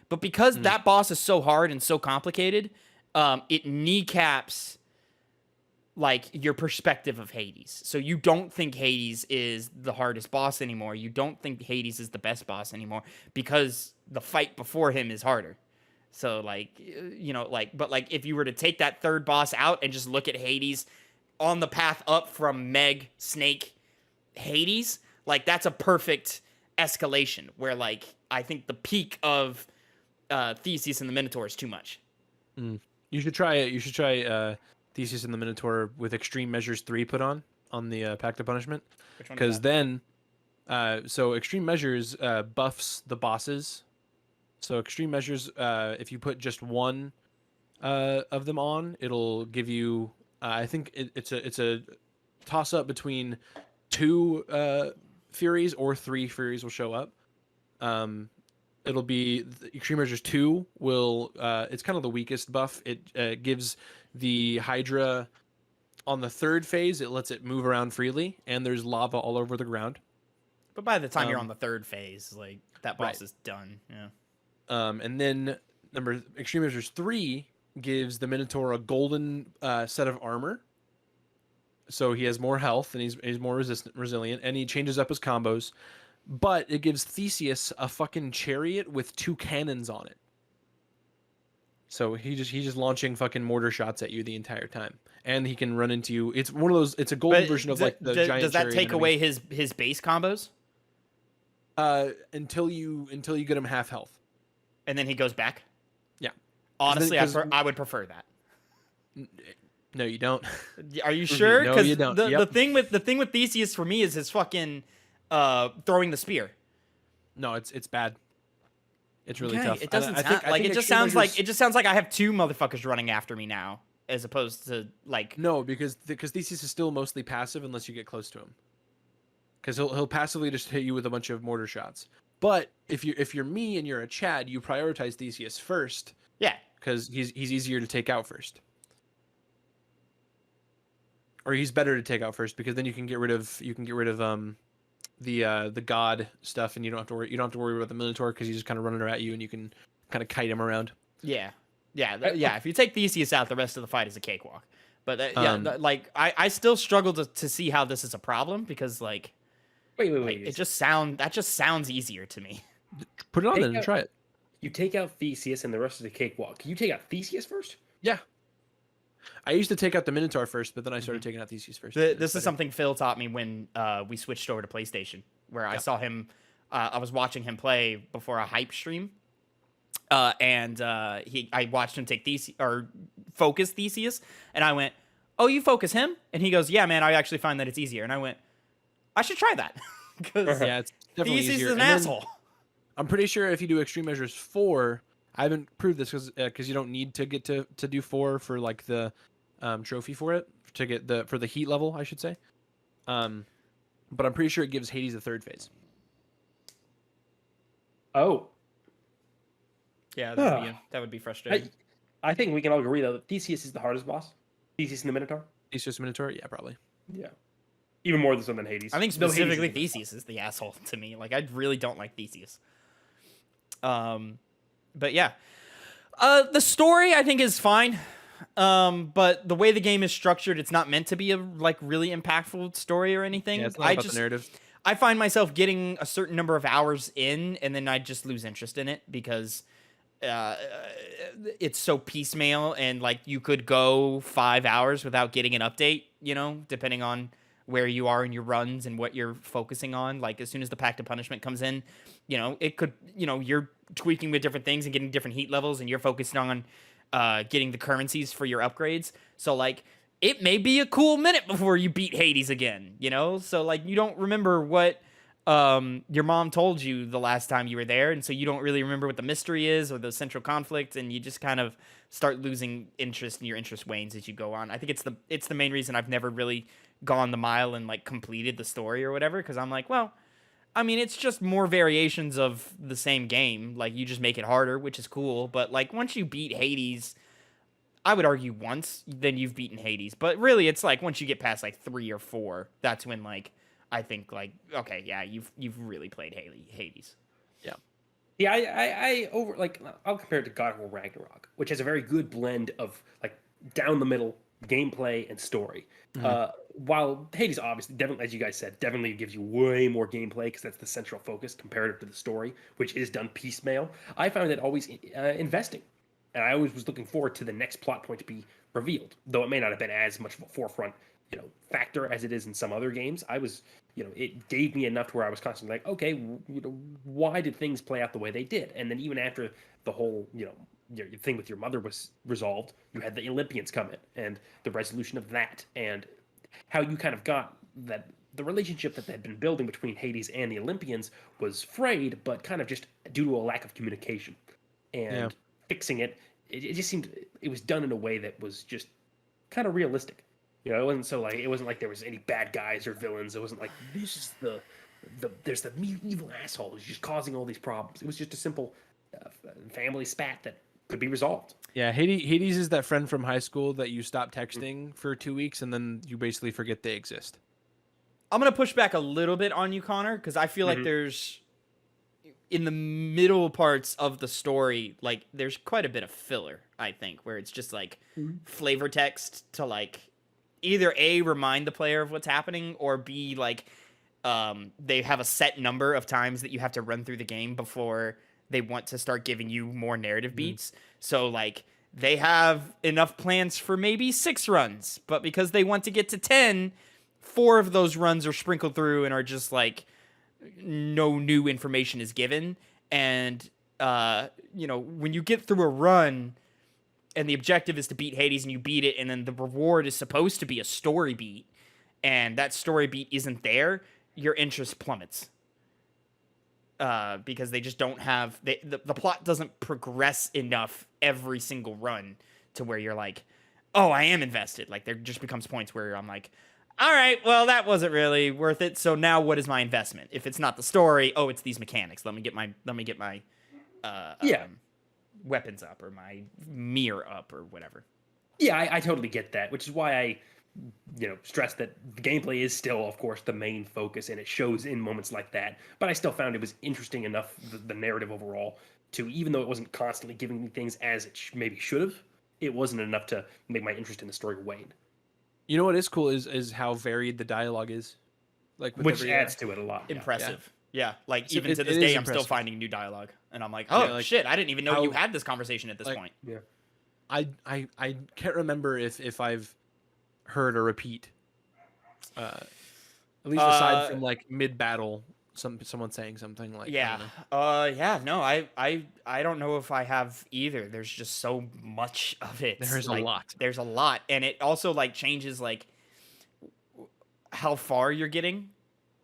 But because that boss is so hard and so complicated, it kneecaps like your perspective of Hades. So you don't think Hades is the hardest boss anymore. You don't think Hades is the best boss anymore because the fight before him is harder. So like, but like if you were to take that third boss out and just look at Hades on the path up from Meg, Snake, Hades, like that's a perfect escalation where like I think the peak of Theseus and the Minotaur is too much. You should try it. You should try Theseus and the Minotaur with Extreme Measures 3 put on the Pact of Punishment. Because then, so Extreme Measures buffs the bosses. So Extreme Measures, if you put just one of them on, it'll give you. I think it's a toss up between 2 Furies or 3 Furies will show up. It'll be Extreme Measures 2 will. It's kind of the weakest buff. It gives the Hydra on the 3rd phase. It lets it move around freely, and there's lava all over the ground. But by the time you're on the 3rd phase, like that boss is done. Yeah. And then Extreme Measures 3 gives the Minotaur a golden set of armor. So he has more health and he's more resilient, and he changes up his combos. But it gives Theseus a fucking chariot with 2 cannons on it. So he's just launching fucking mortar shots at you the entire time, and he can run into you. It's one of those. It's a golden version of like the giant. Does that take enemy. away his base combos? Until you get him half health, and then he goes back. Yeah. Honestly, I would prefer that. No, you don't. Are you sure? No, you don't. The thing with Theseus for me is his fucking throwing the spear. No, it's bad. It's really tough. It doesn't sound like it just sounds like I have 2 motherfuckers running after me now, as opposed to like no, because Theseus is still mostly passive unless you get close to him. Because he'll passively just hit you with a bunch of mortar shots. But if you're me and you're a Chad, you prioritize Theseus first. Yeah, because he's easier to take out first. or he's better to take out first because then you can get rid of the god stuff, and you don't have to worry about the Minotaur because he's just kind of running at you, and you can kind of kite him around. Yeah, yeah. If you take Theseus out, the rest of the fight is a cakewalk. But like I still struggle to see how this is a problem because like Wait. it just sounds easier to me. Put it on then and try it. You take out Theseus and the rest of the cakewalk. Can you take out Theseus first? Yeah. I used to take out the Minotaur first, but then I started taking out Theseus first. This is something Phil taught me when we switched over to PlayStation, where I saw him. I was watching him play before a hype stream, and I watched him take focus Theseus, and I went, "Oh, you focus him?" And he goes, "Yeah, man, I actually find that it's easier." And I went, "I should try that," because it's definitely Theseus easier. is an asshole. I'm pretty sure if you do Extreme Measures 4, I haven't proved this because you don't need to get to do 4 for like the trophy for it to get for the heat level, I should say. But I'm pretty sure it gives Hades a 3rd phase. Oh. Yeah, that would be frustrating. I think we can all agree though that Theseus is the hardest boss. Theseus and the Minotaur. Theseus Minotaur, yeah, probably. Yeah. Even more so than Hades. I think specifically Theseus is the asshole to me. Like I really don't like Theseus. But yeah, the story I think is fine. But the way the game is structured, it's not meant to be a like really impactful story or anything. Yeah, it's not about the narrative. I find myself getting a certain number of hours in, and then I just lose interest in it because it's so piecemeal, and like you could go 5 hours without getting an update, depending on where you are in your runs and what you're focusing on. Like as soon as the Pact of Punishment comes in, it could, you're tweaking with different things and getting different heat levels, and you're focused on getting the currencies for your upgrades. So like it may be a cool minute before you beat Hades again, so like you don't remember what your mom told you the last time you were there, and so you don't really remember what the mystery is or the central conflict, and you just kind of start losing interest, and your interest wanes as you go on. I think it's the main reason I've never really gone the mile and like completed the story or whatever, because I'm like, well, I mean, it's just more variations of the same game. Like you just make it harder, which is cool, but like once you beat Hades, I would argue once, then you've beaten Hades. But really, it's like once you get past like 3 or 4, that's when like I think like, okay, yeah, you've really played Hades. Yeah. Yeah, I'll compare it to God of War Ragnarok, which has a very good blend of like down the middle gameplay and story. Mm-hmm. While Hades obviously, definitely, as you guys said, definitely gives you way more gameplay because that's the central focus comparative to the story, which is done piecemeal. I found it always investing. And I always was looking forward to the next plot point to be revealed, though it may not have been as much of a forefront, factor as it is in some other games. I was, it gave me enough to where I was constantly like, okay, why did things play out the way they did? And then even after the whole, your thing with your mother was resolved, you had the Olympians come in and the resolution of that, and how you kind of got that the relationship that had been building between Hades and the Olympians was frayed, but kind of just due to a lack of communication. And fixing it just seemed it was done in a way that was just kind of realistic. It wasn't like there was any bad guys or villains. It wasn't like this is there's the evil asshole who's just causing all these problems. It was just a simple family spat that could be resolved. Yeah, Hades is that friend from high school that you stop texting for 2 weeks and then you basically forget they exist. I'm gonna push back a little bit on you, Connor, because I feel like there's in the middle parts of the story, like there's quite a bit of filler, I think, where it's just like flavor text to like either A, remind the player of what's happening, or B, like they have a set number of times that you have to run through the game before they want to start giving you more narrative beats. So like they have enough plans for maybe 6 runs, but because they want to get to 10, 4 of those runs are sprinkled through and are just like no new information is given. And when you get through a run and the objective is to beat Hades and you beat it, and then the reward is supposed to be a story beat, and that story beat isn't there, your interest plummets. Because they just don't have the plot doesn't progress enough every single run to where you're like, oh, I am invested. Like there just becomes points where I'm like, all right, well that wasn't really worth it. So now what is my investment? If it's not the story, oh, it's these mechanics. Let me get my weapons up or my mirror up or whatever. Yeah, I totally get that, which is why stress that the gameplay is still, of course, the main focus, and it shows in moments like that. But I still found it was interesting enough, the narrative overall, to, even though it wasn't constantly giving me things as it maybe should have, it wasn't enough to make my interest in the story wane. You know what is cool is how varied the dialogue is, like with Which every, adds to it a lot. Impressive. Yeah, like So even to this it day, is I'm still impressive. finding new dialogue, and I'm like, oh like, shit, I didn't even know how- you had this conversation at this like, point. Yeah. I can't remember if I've heard a repeat, at least aside from like mid battle, someone saying something like, Yeah. No, I don't know if I have either. There's just so much of it. There's a like, lot. There's a lot, and it also like changes like how far you're getting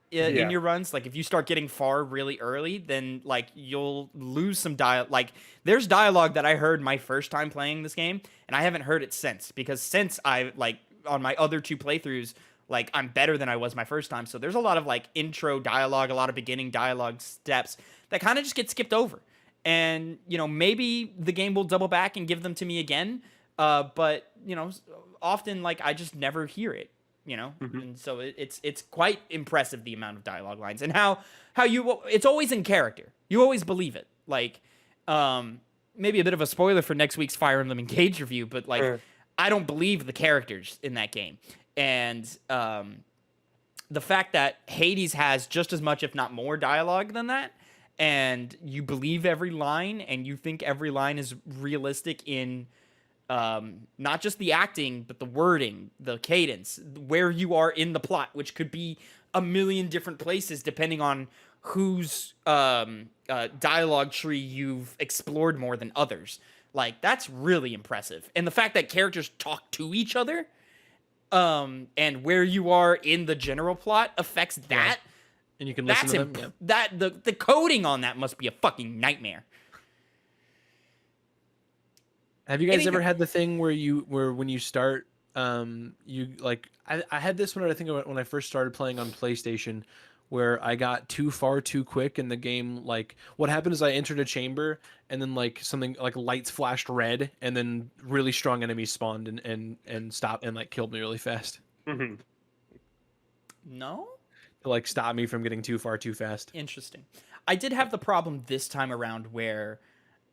in Yeah. your runs. Like if you start getting far really early, then like you'll lose some dialogue. Like there's dialogue that I heard my first time playing this game, and I haven't heard it since, because since I like on my other two playthroughs, like I'm better than I was my first time. So there's a lot of like intro dialogue, a lot of beginning dialogue steps that kind of just get skipped over. And, maybe the game will double back and give them to me again. But, often like I just never hear it, And so it's quite impressive, the amount of dialogue lines, and how it's always in character. You always believe it. Like, maybe a bit of a spoiler for next week's Fire Emblem Engage review, but like, I don't believe the characters in that game. And the fact that Hades has just as much, if not more, dialogue than that, and you believe every line, and you think every line is realistic in not just the acting, but the wording, the cadence, where you are in the plot, which could be a million different places depending on whose dialogue tree you've explored more than others. Like, that's really impressive. And the fact that characters talk to each other, and where you are in the general plot affects that. And you can listen to them. That the coding on that must be a fucking nightmare. Have you guys ever had the thing where when you start, you like I had this one, I think, when I first started playing on PlayStation, where I got too far too quick in the game. Like, what happened is I entered a chamber, and then like something like lights flashed red, and then really strong enemies spawned and stopped and like killed me really fast. Mm-hmm. No? To like stop me from getting too far too fast. Interesting. I did have the problem this time around where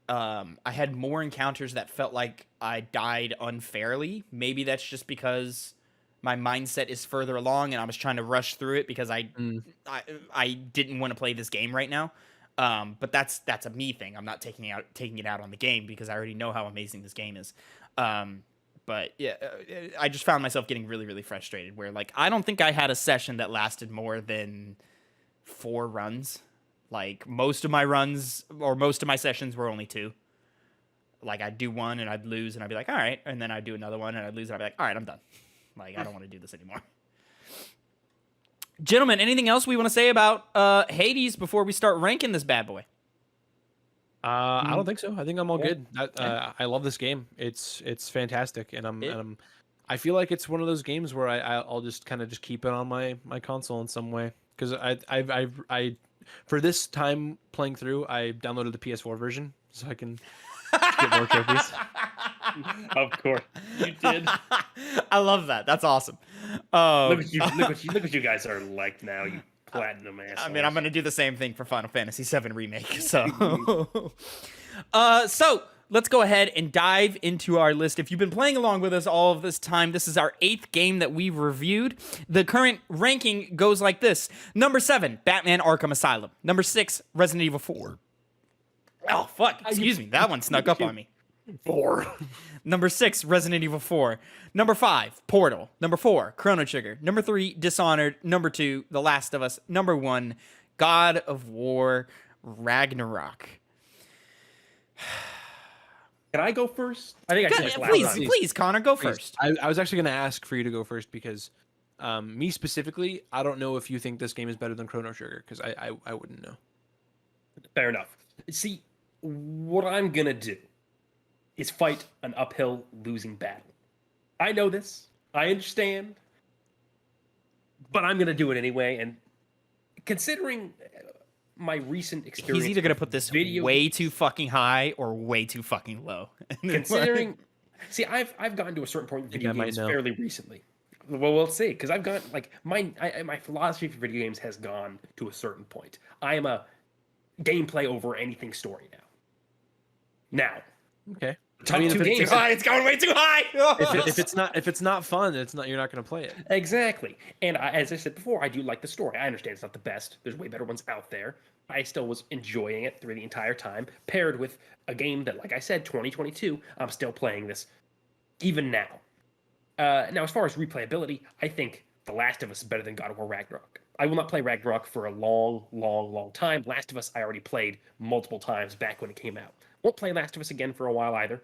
I had more encounters that felt like I died unfairly. Maybe that's just because my mindset is further along and I was trying to rush through it because I didn't want to play this game right now. But that's a me thing. I'm not taking it out on the game because I already know how amazing this game is. But yeah, I just found myself getting really, really frustrated where like I don't think I had a session that lasted more than 4 runs. Like most of my runs or most of my sessions were only 2. Like I'd do one and I'd lose and I'd be like, all right. And then I'd do another one and I'd lose and I'd be like, all right, I'm done. Like, I don't want to do this anymore. Gentlemen, anything else we want to say about Hades before we start ranking this bad boy? I don't think so. I think I'm all good. I love this game. It's fantastic, and I feel like it's one of those games where I'll just kind of just keep it on my console in some way, because I for this time playing through, I downloaded the PS4 version so I can get more trophies. Of course, you did. I love that. That's awesome. Look what you guys are like now. You platinum assholes. I mean, I'm gonna do the same thing for Final Fantasy VII Remake. So, so let's go ahead and dive into our list. If you've been playing along with us all of this time, this is our 8th game that we've reviewed. The current ranking goes like this: number 7, Batman: Arkham Asylum; number 6, Resident Evil 4. Oh fuck! Excuse me, that one snuck up on me. 4. Number 6, Resident Evil 4. Number 5, Portal. Number 4, Chrono Trigger. Number 3, Dishonored. Number 2, The Last of Us. Number 1, God of War Ragnarok. Can I go first? I think I should just Please, Connor, go first. I was actually going to ask for you to go first because me specifically, I don't know if you think this game is better than Chrono Trigger, because I wouldn't know. Fair enough. See, what I'm going to do is fight an uphill losing battle. I know this. I understand. But I'm going to do it anyway. And considering my recent experience... He's either going to put this way too fucking high or way too fucking low. Considering... See, I've gotten to a certain point in video games fairly recently. Well, we'll see. Because I've got like my philosophy for video games has gone to a certain point. I am a gameplay over anything story now. Now, Okay. top two games. Too high. It's going way too high. If it's not fun, you're not going to play it. Exactly. And as I said before, I do like the story. I understand it's not the best. There's way better ones out there. I still was enjoying it through the entire time, paired with a game that, like I said, 2022, I'm still playing this even now. Now, as far as replayability, I think The Last of Us is better than God of War Ragnarok. I will not play Ragnarok for a long, long, long time. Last of Us, I already played multiple times back when it came out. Won't play Last of Us again for a while either,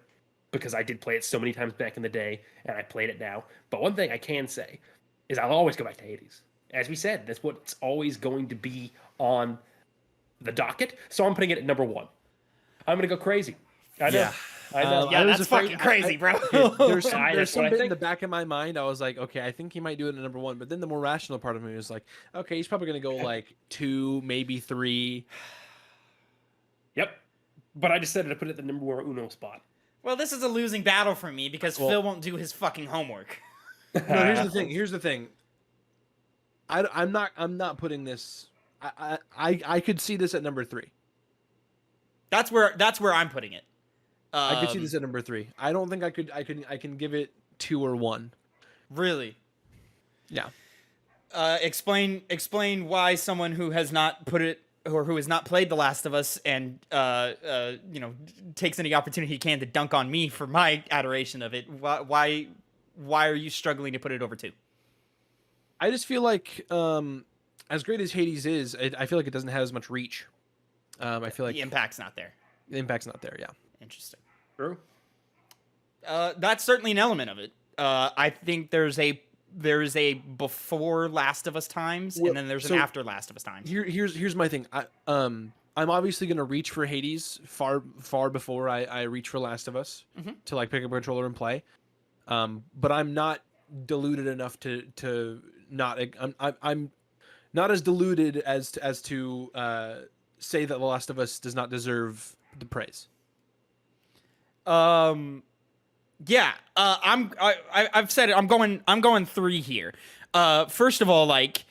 because I did play it so many times back in the day, and I played it now. But one thing I can say is I'll always go back to Hades. As we said, that's what's always going to be on the docket, so I'm putting it at number 1. I'm going to go crazy. I know. Yeah. I know. Yeah, I was that's afraid- fucking crazy, bro. There's some, That's there's some what I bit in think. the back of my mind. I was like, okay, I think he might do it at number 1. But then the more rational part of me was like, okay, he's probably going to go like 2, maybe 3. Yep. But I decided to put it at the number 1 Uno spot. Well, this is a losing battle for me because Well- Phil won't do his fucking homework. No, here's the thing. I'm not putting this. I could see this at number 3. That's where I'm putting it. I could see this at number 3. I don't think I can give it 2 or 1. Really. Yeah. Explain why someone who has not put it or who has not played The Last of Us and takes any opportunity he can to dunk on me for my adoration of it. Why are you struggling to put it over 2? I just feel like as great as Hades is, I feel like it doesn't have as much reach. I feel like The impact's not there. the impact's not there. Yeah. Interesting. True. That's certainly an element of it. I think there's a before Last of Us times, Well, and then there's so an after Last of Us times. Here's my thing. I'm obviously gonna reach for Hades far before I reach for Last of Us to like pick up a controller and play. But I'm not deluded enough to not. I'm not as deluded as to say that The Last of Us does not deserve the praise. Yeah. I've said it. I'm going 3 here. First of all, like,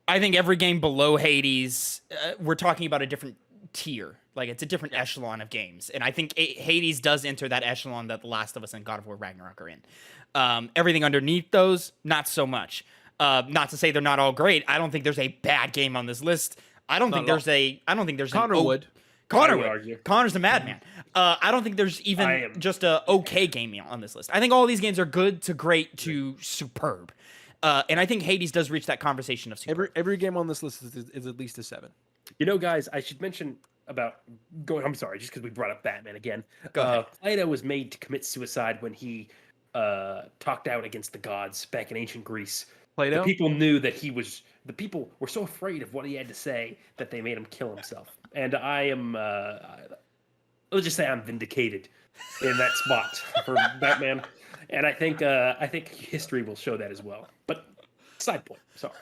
I think every game below Hades, we're talking about a different tier. Like, it's a different echelon of games, and I think Hades does enter that echelon that The Last of Us and God of War Ragnarok are in. Everything underneath those, not so much. Not to say they're not all great. I don't think there's a bad game on this list. I don't think there's Connor would. Connor I would would. argue. Connor's a madman. I don't think there's even just a okay game on this list. I think all these games are good to great to superb. And I think Hades does reach that conversation of superb. Every game on this list is at least a 7. You know, guys, I should mention about going. I'm sorry, just because we brought up Batman again. Go ahead. Plato was made to commit suicide when he talked out against the gods back in ancient Greece. Plato? The people knew that he was. The people were so afraid of what he had to say that they made him kill himself. And I am. Let's just say I'm vindicated in that spot for Batman. And I think history will show that as well. But side point. Sorry.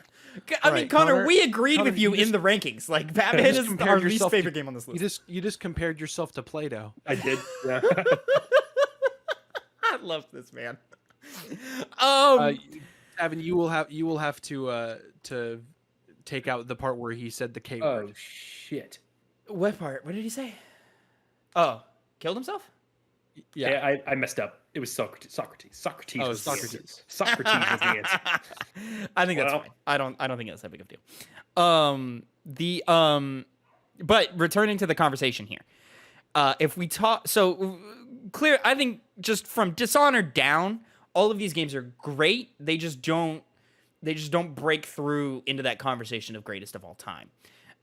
I mean, right, Connor, we agreed Connor, with you you in the rankings. Like, Batman is compared our least yourself favorite to- game on this list. You just compared yourself to Plato. I did. Yeah. I love this, man. Tavin, you will have to take out the part where he said the K Oh word. shit. What part? What did he say? Oh, killed himself? Yeah. I messed up. It was Socrates. Socrates. Oh, was the Socrates. answer. Socrates was the answer. I think that's Well- fine. I don't think that's that big of a deal. But returning to the conversation here, if we talk, so clear, I think just from Dishonored down, all of these games are great. They just don't break through into that conversation of greatest of all time.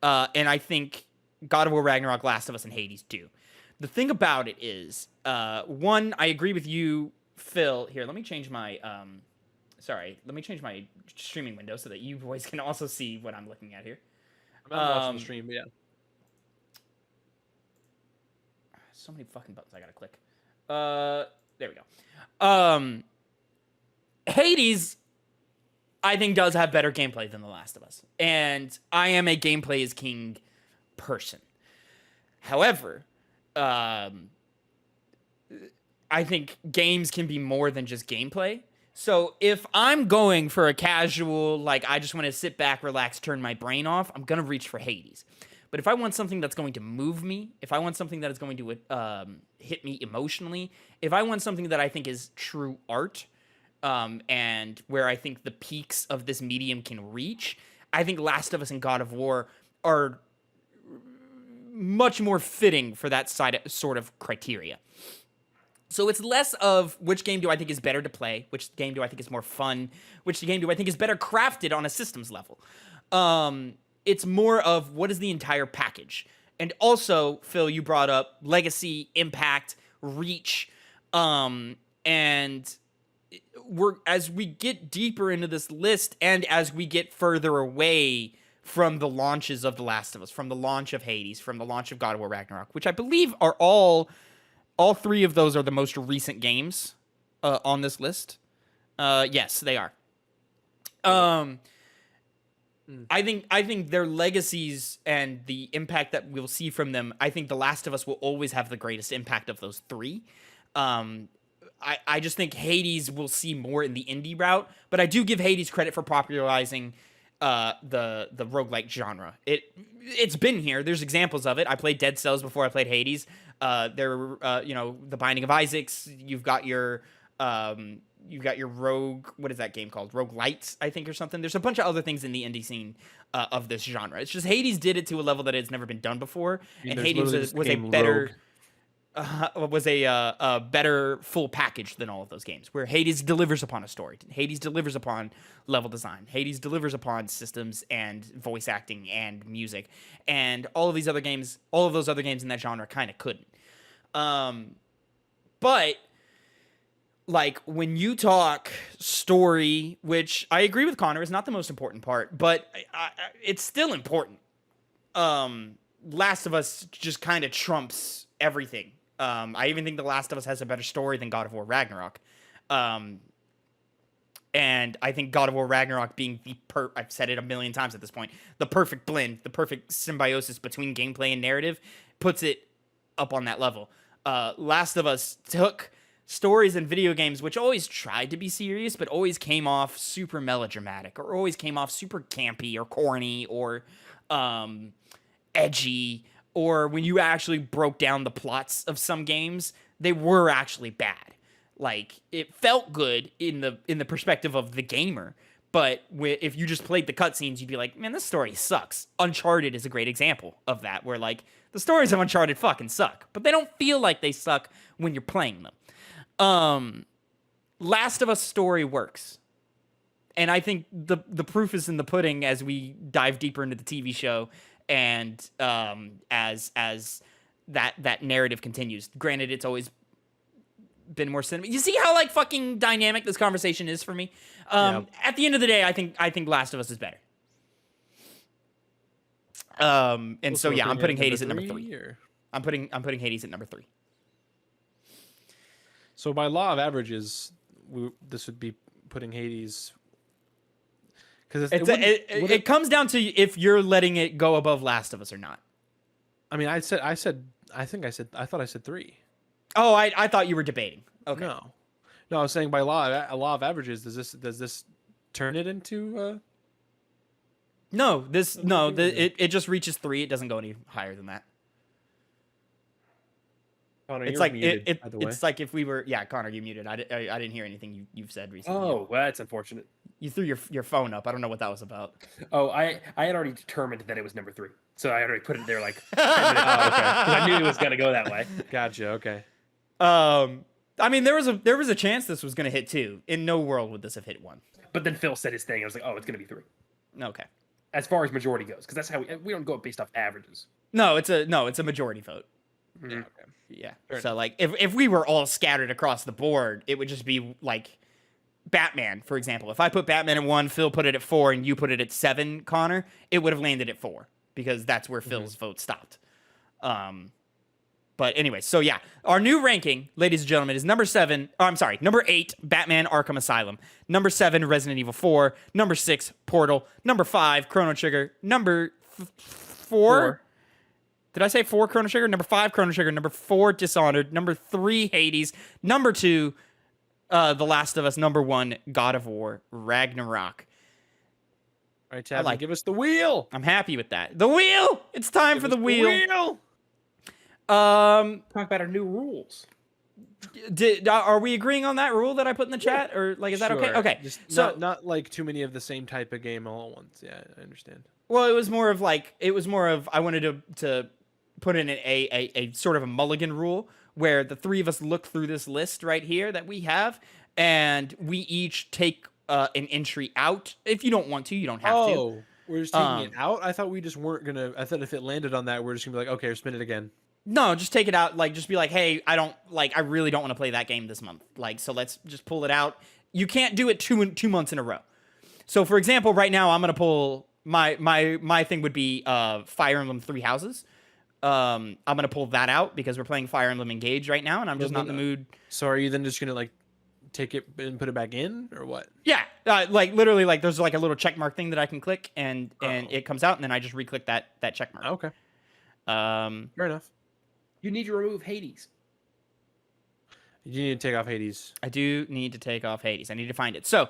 And I think God of War Ragnarok, Last of Us, and Hades do. The thing about it is, one, I agree with you, Phil. Here, let me change my streaming window so that you boys can also see what I'm looking at here. I'm not watching the stream, but yeah. So many fucking buttons I gotta click. There we go. Hades, I think, does have better gameplay than The Last of Us. And I am a gameplay is king person. However, I think games can be more than just gameplay. So if I'm going for a casual, like I just want to sit back, relax, turn my brain off, I'm gonna reach for Hades. But if I want something that's going to move me, if I want something that is going to hit me emotionally, if I want something that I think is true art, and where I think the peaks of this medium can reach, I think Last of Us and God of War are much more fitting for that sort of criteria. So it's less of which game do I think is better to play, which game do I think is more fun, which game do I think is better crafted on a systems level. It's more of what is the entire package. And also, Phil, you brought up legacy, impact, reach, and as we get deeper into this list and as we get further away from the launches of The Last of Us, from the launch of Hades, from the launch of God of War Ragnarok, which I believe are all three of those are the most recent games on this list. Yes, they are. I think their legacies and the impact that we'll see from them, I think The Last of Us will always have the greatest impact of those three. I just think Hades will see more in the indie route, but I do give Hades credit for popularizing the roguelike genre. It's been here. There's examples of it. I played Dead Cells before I played Hades. There were The Binding of Isaacs. You've got your Rogue, what is that game called? Rogue Lights, I think, or something. There's a bunch of other things in the indie scene of this genre. It's just Hades did it to a level that it's never been done before, and Hades was a better better full package than all of those games, where Hades delivers upon a story. Hades delivers upon level design. Hades delivers upon systems and voice acting and music, and all of those other games in that genre kind of couldn't. But like when you talk story, which I agree with Connor is not the most important part, but it's still important. Last of Us just kind of trumps everything. I even think The Last of Us has a better story than God of War Ragnarok. And I think God of War Ragnarok being I've said it a million times at this point, the perfect blend, the perfect symbiosis between gameplay and narrative puts it up on that level. Last of Us took stories and video games which always tried to be serious, but always came off super melodramatic, or always came off super campy or corny or edgy, or when you actually broke down the plots of some games, they were actually bad. Like, it felt good in the perspective of the gamer, but if you just played the cutscenes, you'd be like, man, this story sucks. Uncharted is a great example of that, where like the stories of Uncharted fucking suck, but they don't feel like they suck when you're playing them. Last of Us story works. And I think the proof is in the pudding as we dive deeper into the TV show and as that narrative continues. Granted, it's always been more cinema. You see how like fucking dynamic this conversation is for me? At the end of the day, I think Last of Us is better. And so yeah, I'm putting Hades at number 3. I'm putting Hades at number 3. So by law of averages, this would be putting Hades, because it comes down to if you're letting it go above Last of Us or not. I mean, I thought I said 3. Oh, I thought you were debating. Okay. No, I was saying by law of averages, does this turn it into? It just reaches 3. It doesn't go any higher than that. Connor, it's like muted, it's like if we were Connor, you muted. I didn't hear anything you've said recently. Oh, well, that's unfortunate. You threw your phone up. I don't know what that was about. Oh, I had already determined that it was number 3, so I already put it there like 10 minutes ago. Okay, because I knew it was gonna go that way. Gotcha. Okay. I mean, there was a chance this was gonna hit 2. In no world would this have hit 1. But then Phil said his thing. I was like, oh, it's gonna be 3. Okay. As far as majority goes, because that's how we don't go based off averages. No, it's a majority vote. Mm-hmm. Yeah. Okay. Yeah. So like if we were all scattered across the board, it would just be like Batman, for example. If I put Batman at 1, Phil put it at 4, and you put it at 7, Connor, it would have landed at 4 because that's where Phil's vote stopped. But anyway, so yeah, our new ranking, ladies and gentlemen, is number 8, Batman Arkham Asylum. Number 7, Resident Evil 4. Number 6, Portal. Number 5, Chrono Trigger. Number 4. Did I say 4, Chrono Trigger? Number 5, Chrono Trigger. Number 4, Dishonored. Number 3, Hades. Number 2, The Last of Us #1, God of War, Ragnarok. All right, Tavin, give us the wheel. I'm happy with that. The wheel! It's time for the wheel. Talk about our new rules. Are we agreeing on that rule that I put in the chat, or like is that okay? Okay, just so not like too many of the same type of game all at once. Yeah, I understand. well, it was more of I wanted to put in a sort of a mulligan rule where the three of us look through this list right here that we have, and we each take an entry out. If you don't want to, you don't have to. Oh, we're just taking it out? I thought we just weren't gonna. I thought if it landed on that, we're just gonna be like, okay, spin it again. No, just take it out. Like, just be like, hey, I really don't want to play that game this month. Like, so let's just pull it out. You can't do it 2 months in a row. So, for example, right now I'm gonna pull my thing would be Fire Emblem Three Houses. I'm gonna pull that out because we're playing Fire Emblem Engage right now, and I'm just not in the mood. So, are you then just gonna like take it and put it back in, or what? Yeah, like literally, like there's like a little check mark thing that I can click, and it comes out, and then I just re-click that check mark. Okay. Fair enough. You need to remove Hades. You need to take off Hades. I do need to take off Hades. I need to find it. So,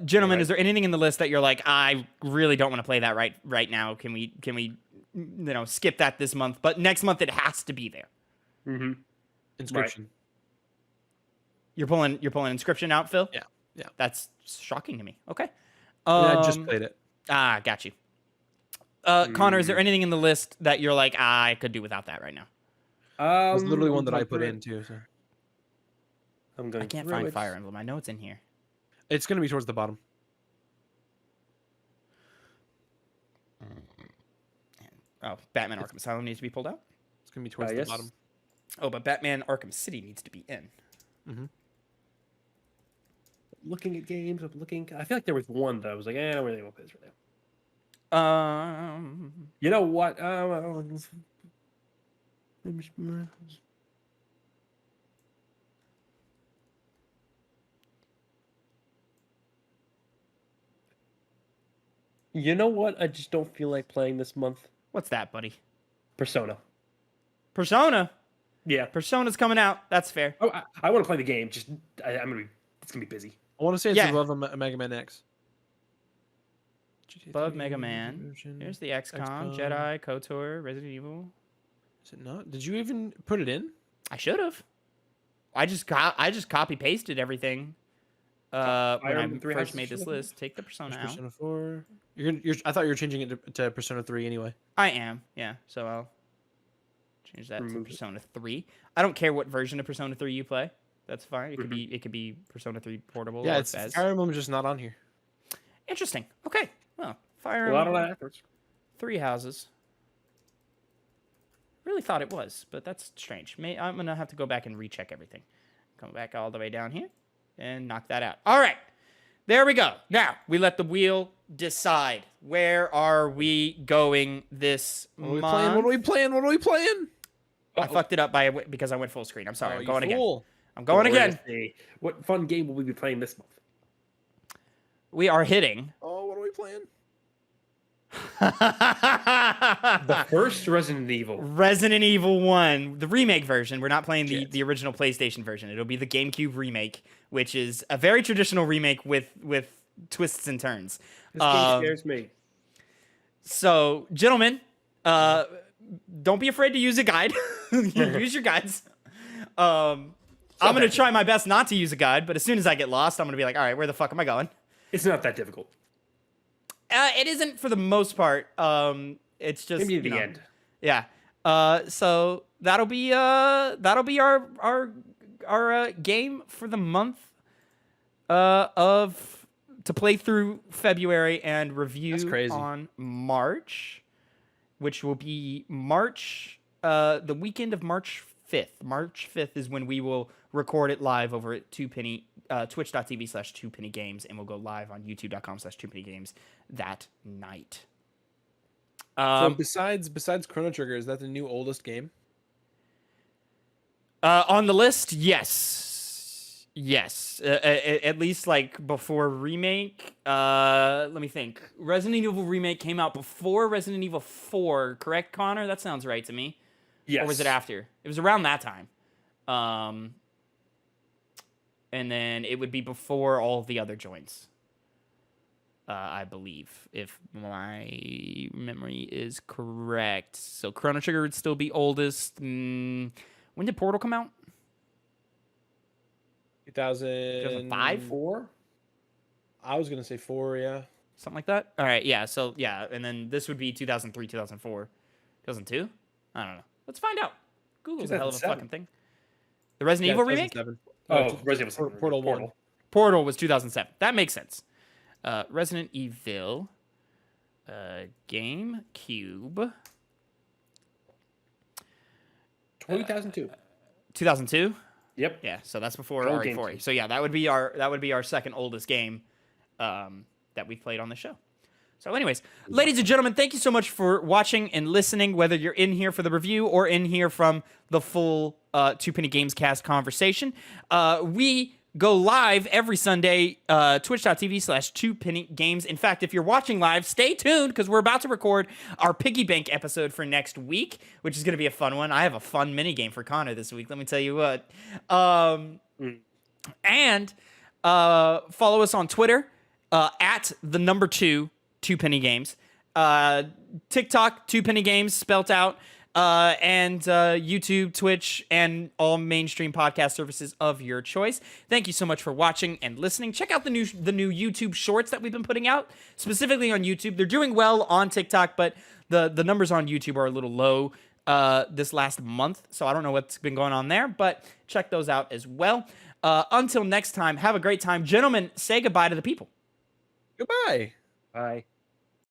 gentlemen, is there anything in the list that you're like, I really don't want to play that right now? Can we skip that this month? But next month it has to be there. Mm-hmm. Inscription. Right. You're pulling Inscription out, Phil? Yeah. That's shocking to me. Okay. I just played it. Got you. Connor, is there anything in the list that you're like, I could do without that right now? It was literally one that I put in too. So. I can't find Fire Emblem. I know it's in here. It's going to be towards the bottom. Oh, Batman Arkham Asylum needs to be pulled out? It's going to be towards the bottom. Oh, but Batman Arkham City needs to be in. Mm-hmm. Looking at games, I feel like there was one that I was like, I don't really want to play this right now. You know what? You know what? I just don't feel like playing this month. What's that, buddy? Persona. Yeah. Persona's coming out. That's fair. Oh, I want to play the game. Just it's gonna be busy. I want to say it's above a Mega Man X. Above Mega Man. Here's the XCOM, Jedi, KOTOR, Resident Evil. Is it not? Did you even put it in? I should have. I just copy pasted everything. When I first made this list, take the Persona out. Persona 4. I thought you were changing it to Persona 3 anyway. I am, yeah. So I'll change that to Persona 3. I don't care what version of Persona 3 you play. That's fine. It could be Persona 3 Portable. Yeah, or it's Fire Emblem is just not on here. Interesting. Okay. Well, Fire Emblem. A lot of that afterwards. 3 Houses. Really thought it was, but that's strange. I'm gonna have to go back and recheck everything. Come back all the way down here and knock that out. All right. There we go. Now, we let the wheel decide. Where are we going this month? What are we playing? I fucked it up because I went full screen. I'm sorry. I'm going fool. again. I'm going again. What fun game will we be playing this month? We are hitting. Oh, what are we playing? The first Resident Evil. Resident Evil 1, the remake version. We're not playing the original PlayStation version. It'll be the GameCube remake, which is a very traditional remake with twists and turns. This game scares me. So, gentlemen, don't be afraid to use a guide. Use your guides. I'm going to try my best not to use a guide, but as soon as I get lost, I'm going to be like, all right, where the fuck am I going? It's not that difficult. It isn't for the most part. It's just maybe the end. Yeah. So that'll be our game for the month to play through February and review on March, which will be the weekend of March 5th. March 5th is when we will record it live over at twitch.tv/2pennygames, and we'll go live on youtube.com/2pennygames that night. So besides Chrono Trigger, is that the new oldest game? On the list, yes. At least like before remake. Let me think. Resident Evil remake came out before Resident Evil 4, correct, Connor? That sounds right to me. Yes. Or was it after? It was around that time. and then it would be before all of the other joints. I believe, if my memory is correct. So Chrono Trigger would still be oldest. When did Portal come out? 2005? 4? I was gonna say 4, yeah. Something like that? All right, yeah. So, yeah, and then this would be 2003, 2004. 2002? I don't know. Let's find out. Google's a hell of a 2007. fucking thing. The Resident Evil remake? 2007. Oh, Resident Evil Portal 1. Portal was 2007. That makes sense. Resident Evil, GameCube, 2002. 2002. Yep. Yeah, so that's before Old RE4. GameCube. So yeah, that would be our second oldest game that we've played on the show. So anyways, ladies and gentlemen, thank you so much for watching and listening, whether you're in here for the review or in here from the full Two Penny Gamescast conversation. We go live every Sunday, twitch.tv/2pennygames. In fact, if you're watching live, stay tuned because we're about to record our piggy bank episode for next week, which is going to be a fun one. I have a fun mini game for Connor this week, let me tell you what. And follow us on Twitter at the number 2 Penny Games. TikTok, 2 Penny Games spelt out. And YouTube, Twitch, and all mainstream podcast services of your choice. Thank you so much for watching and listening. Check out the new YouTube shorts that we've been putting out, specifically on YouTube. They're doing well on TikTok, but the numbers on YouTube are a little low this last month, so I don't know what's been going on there, but check those out as well. Until next time, have a great time. Gentlemen, say goodbye to the people. Goodbye. Bye.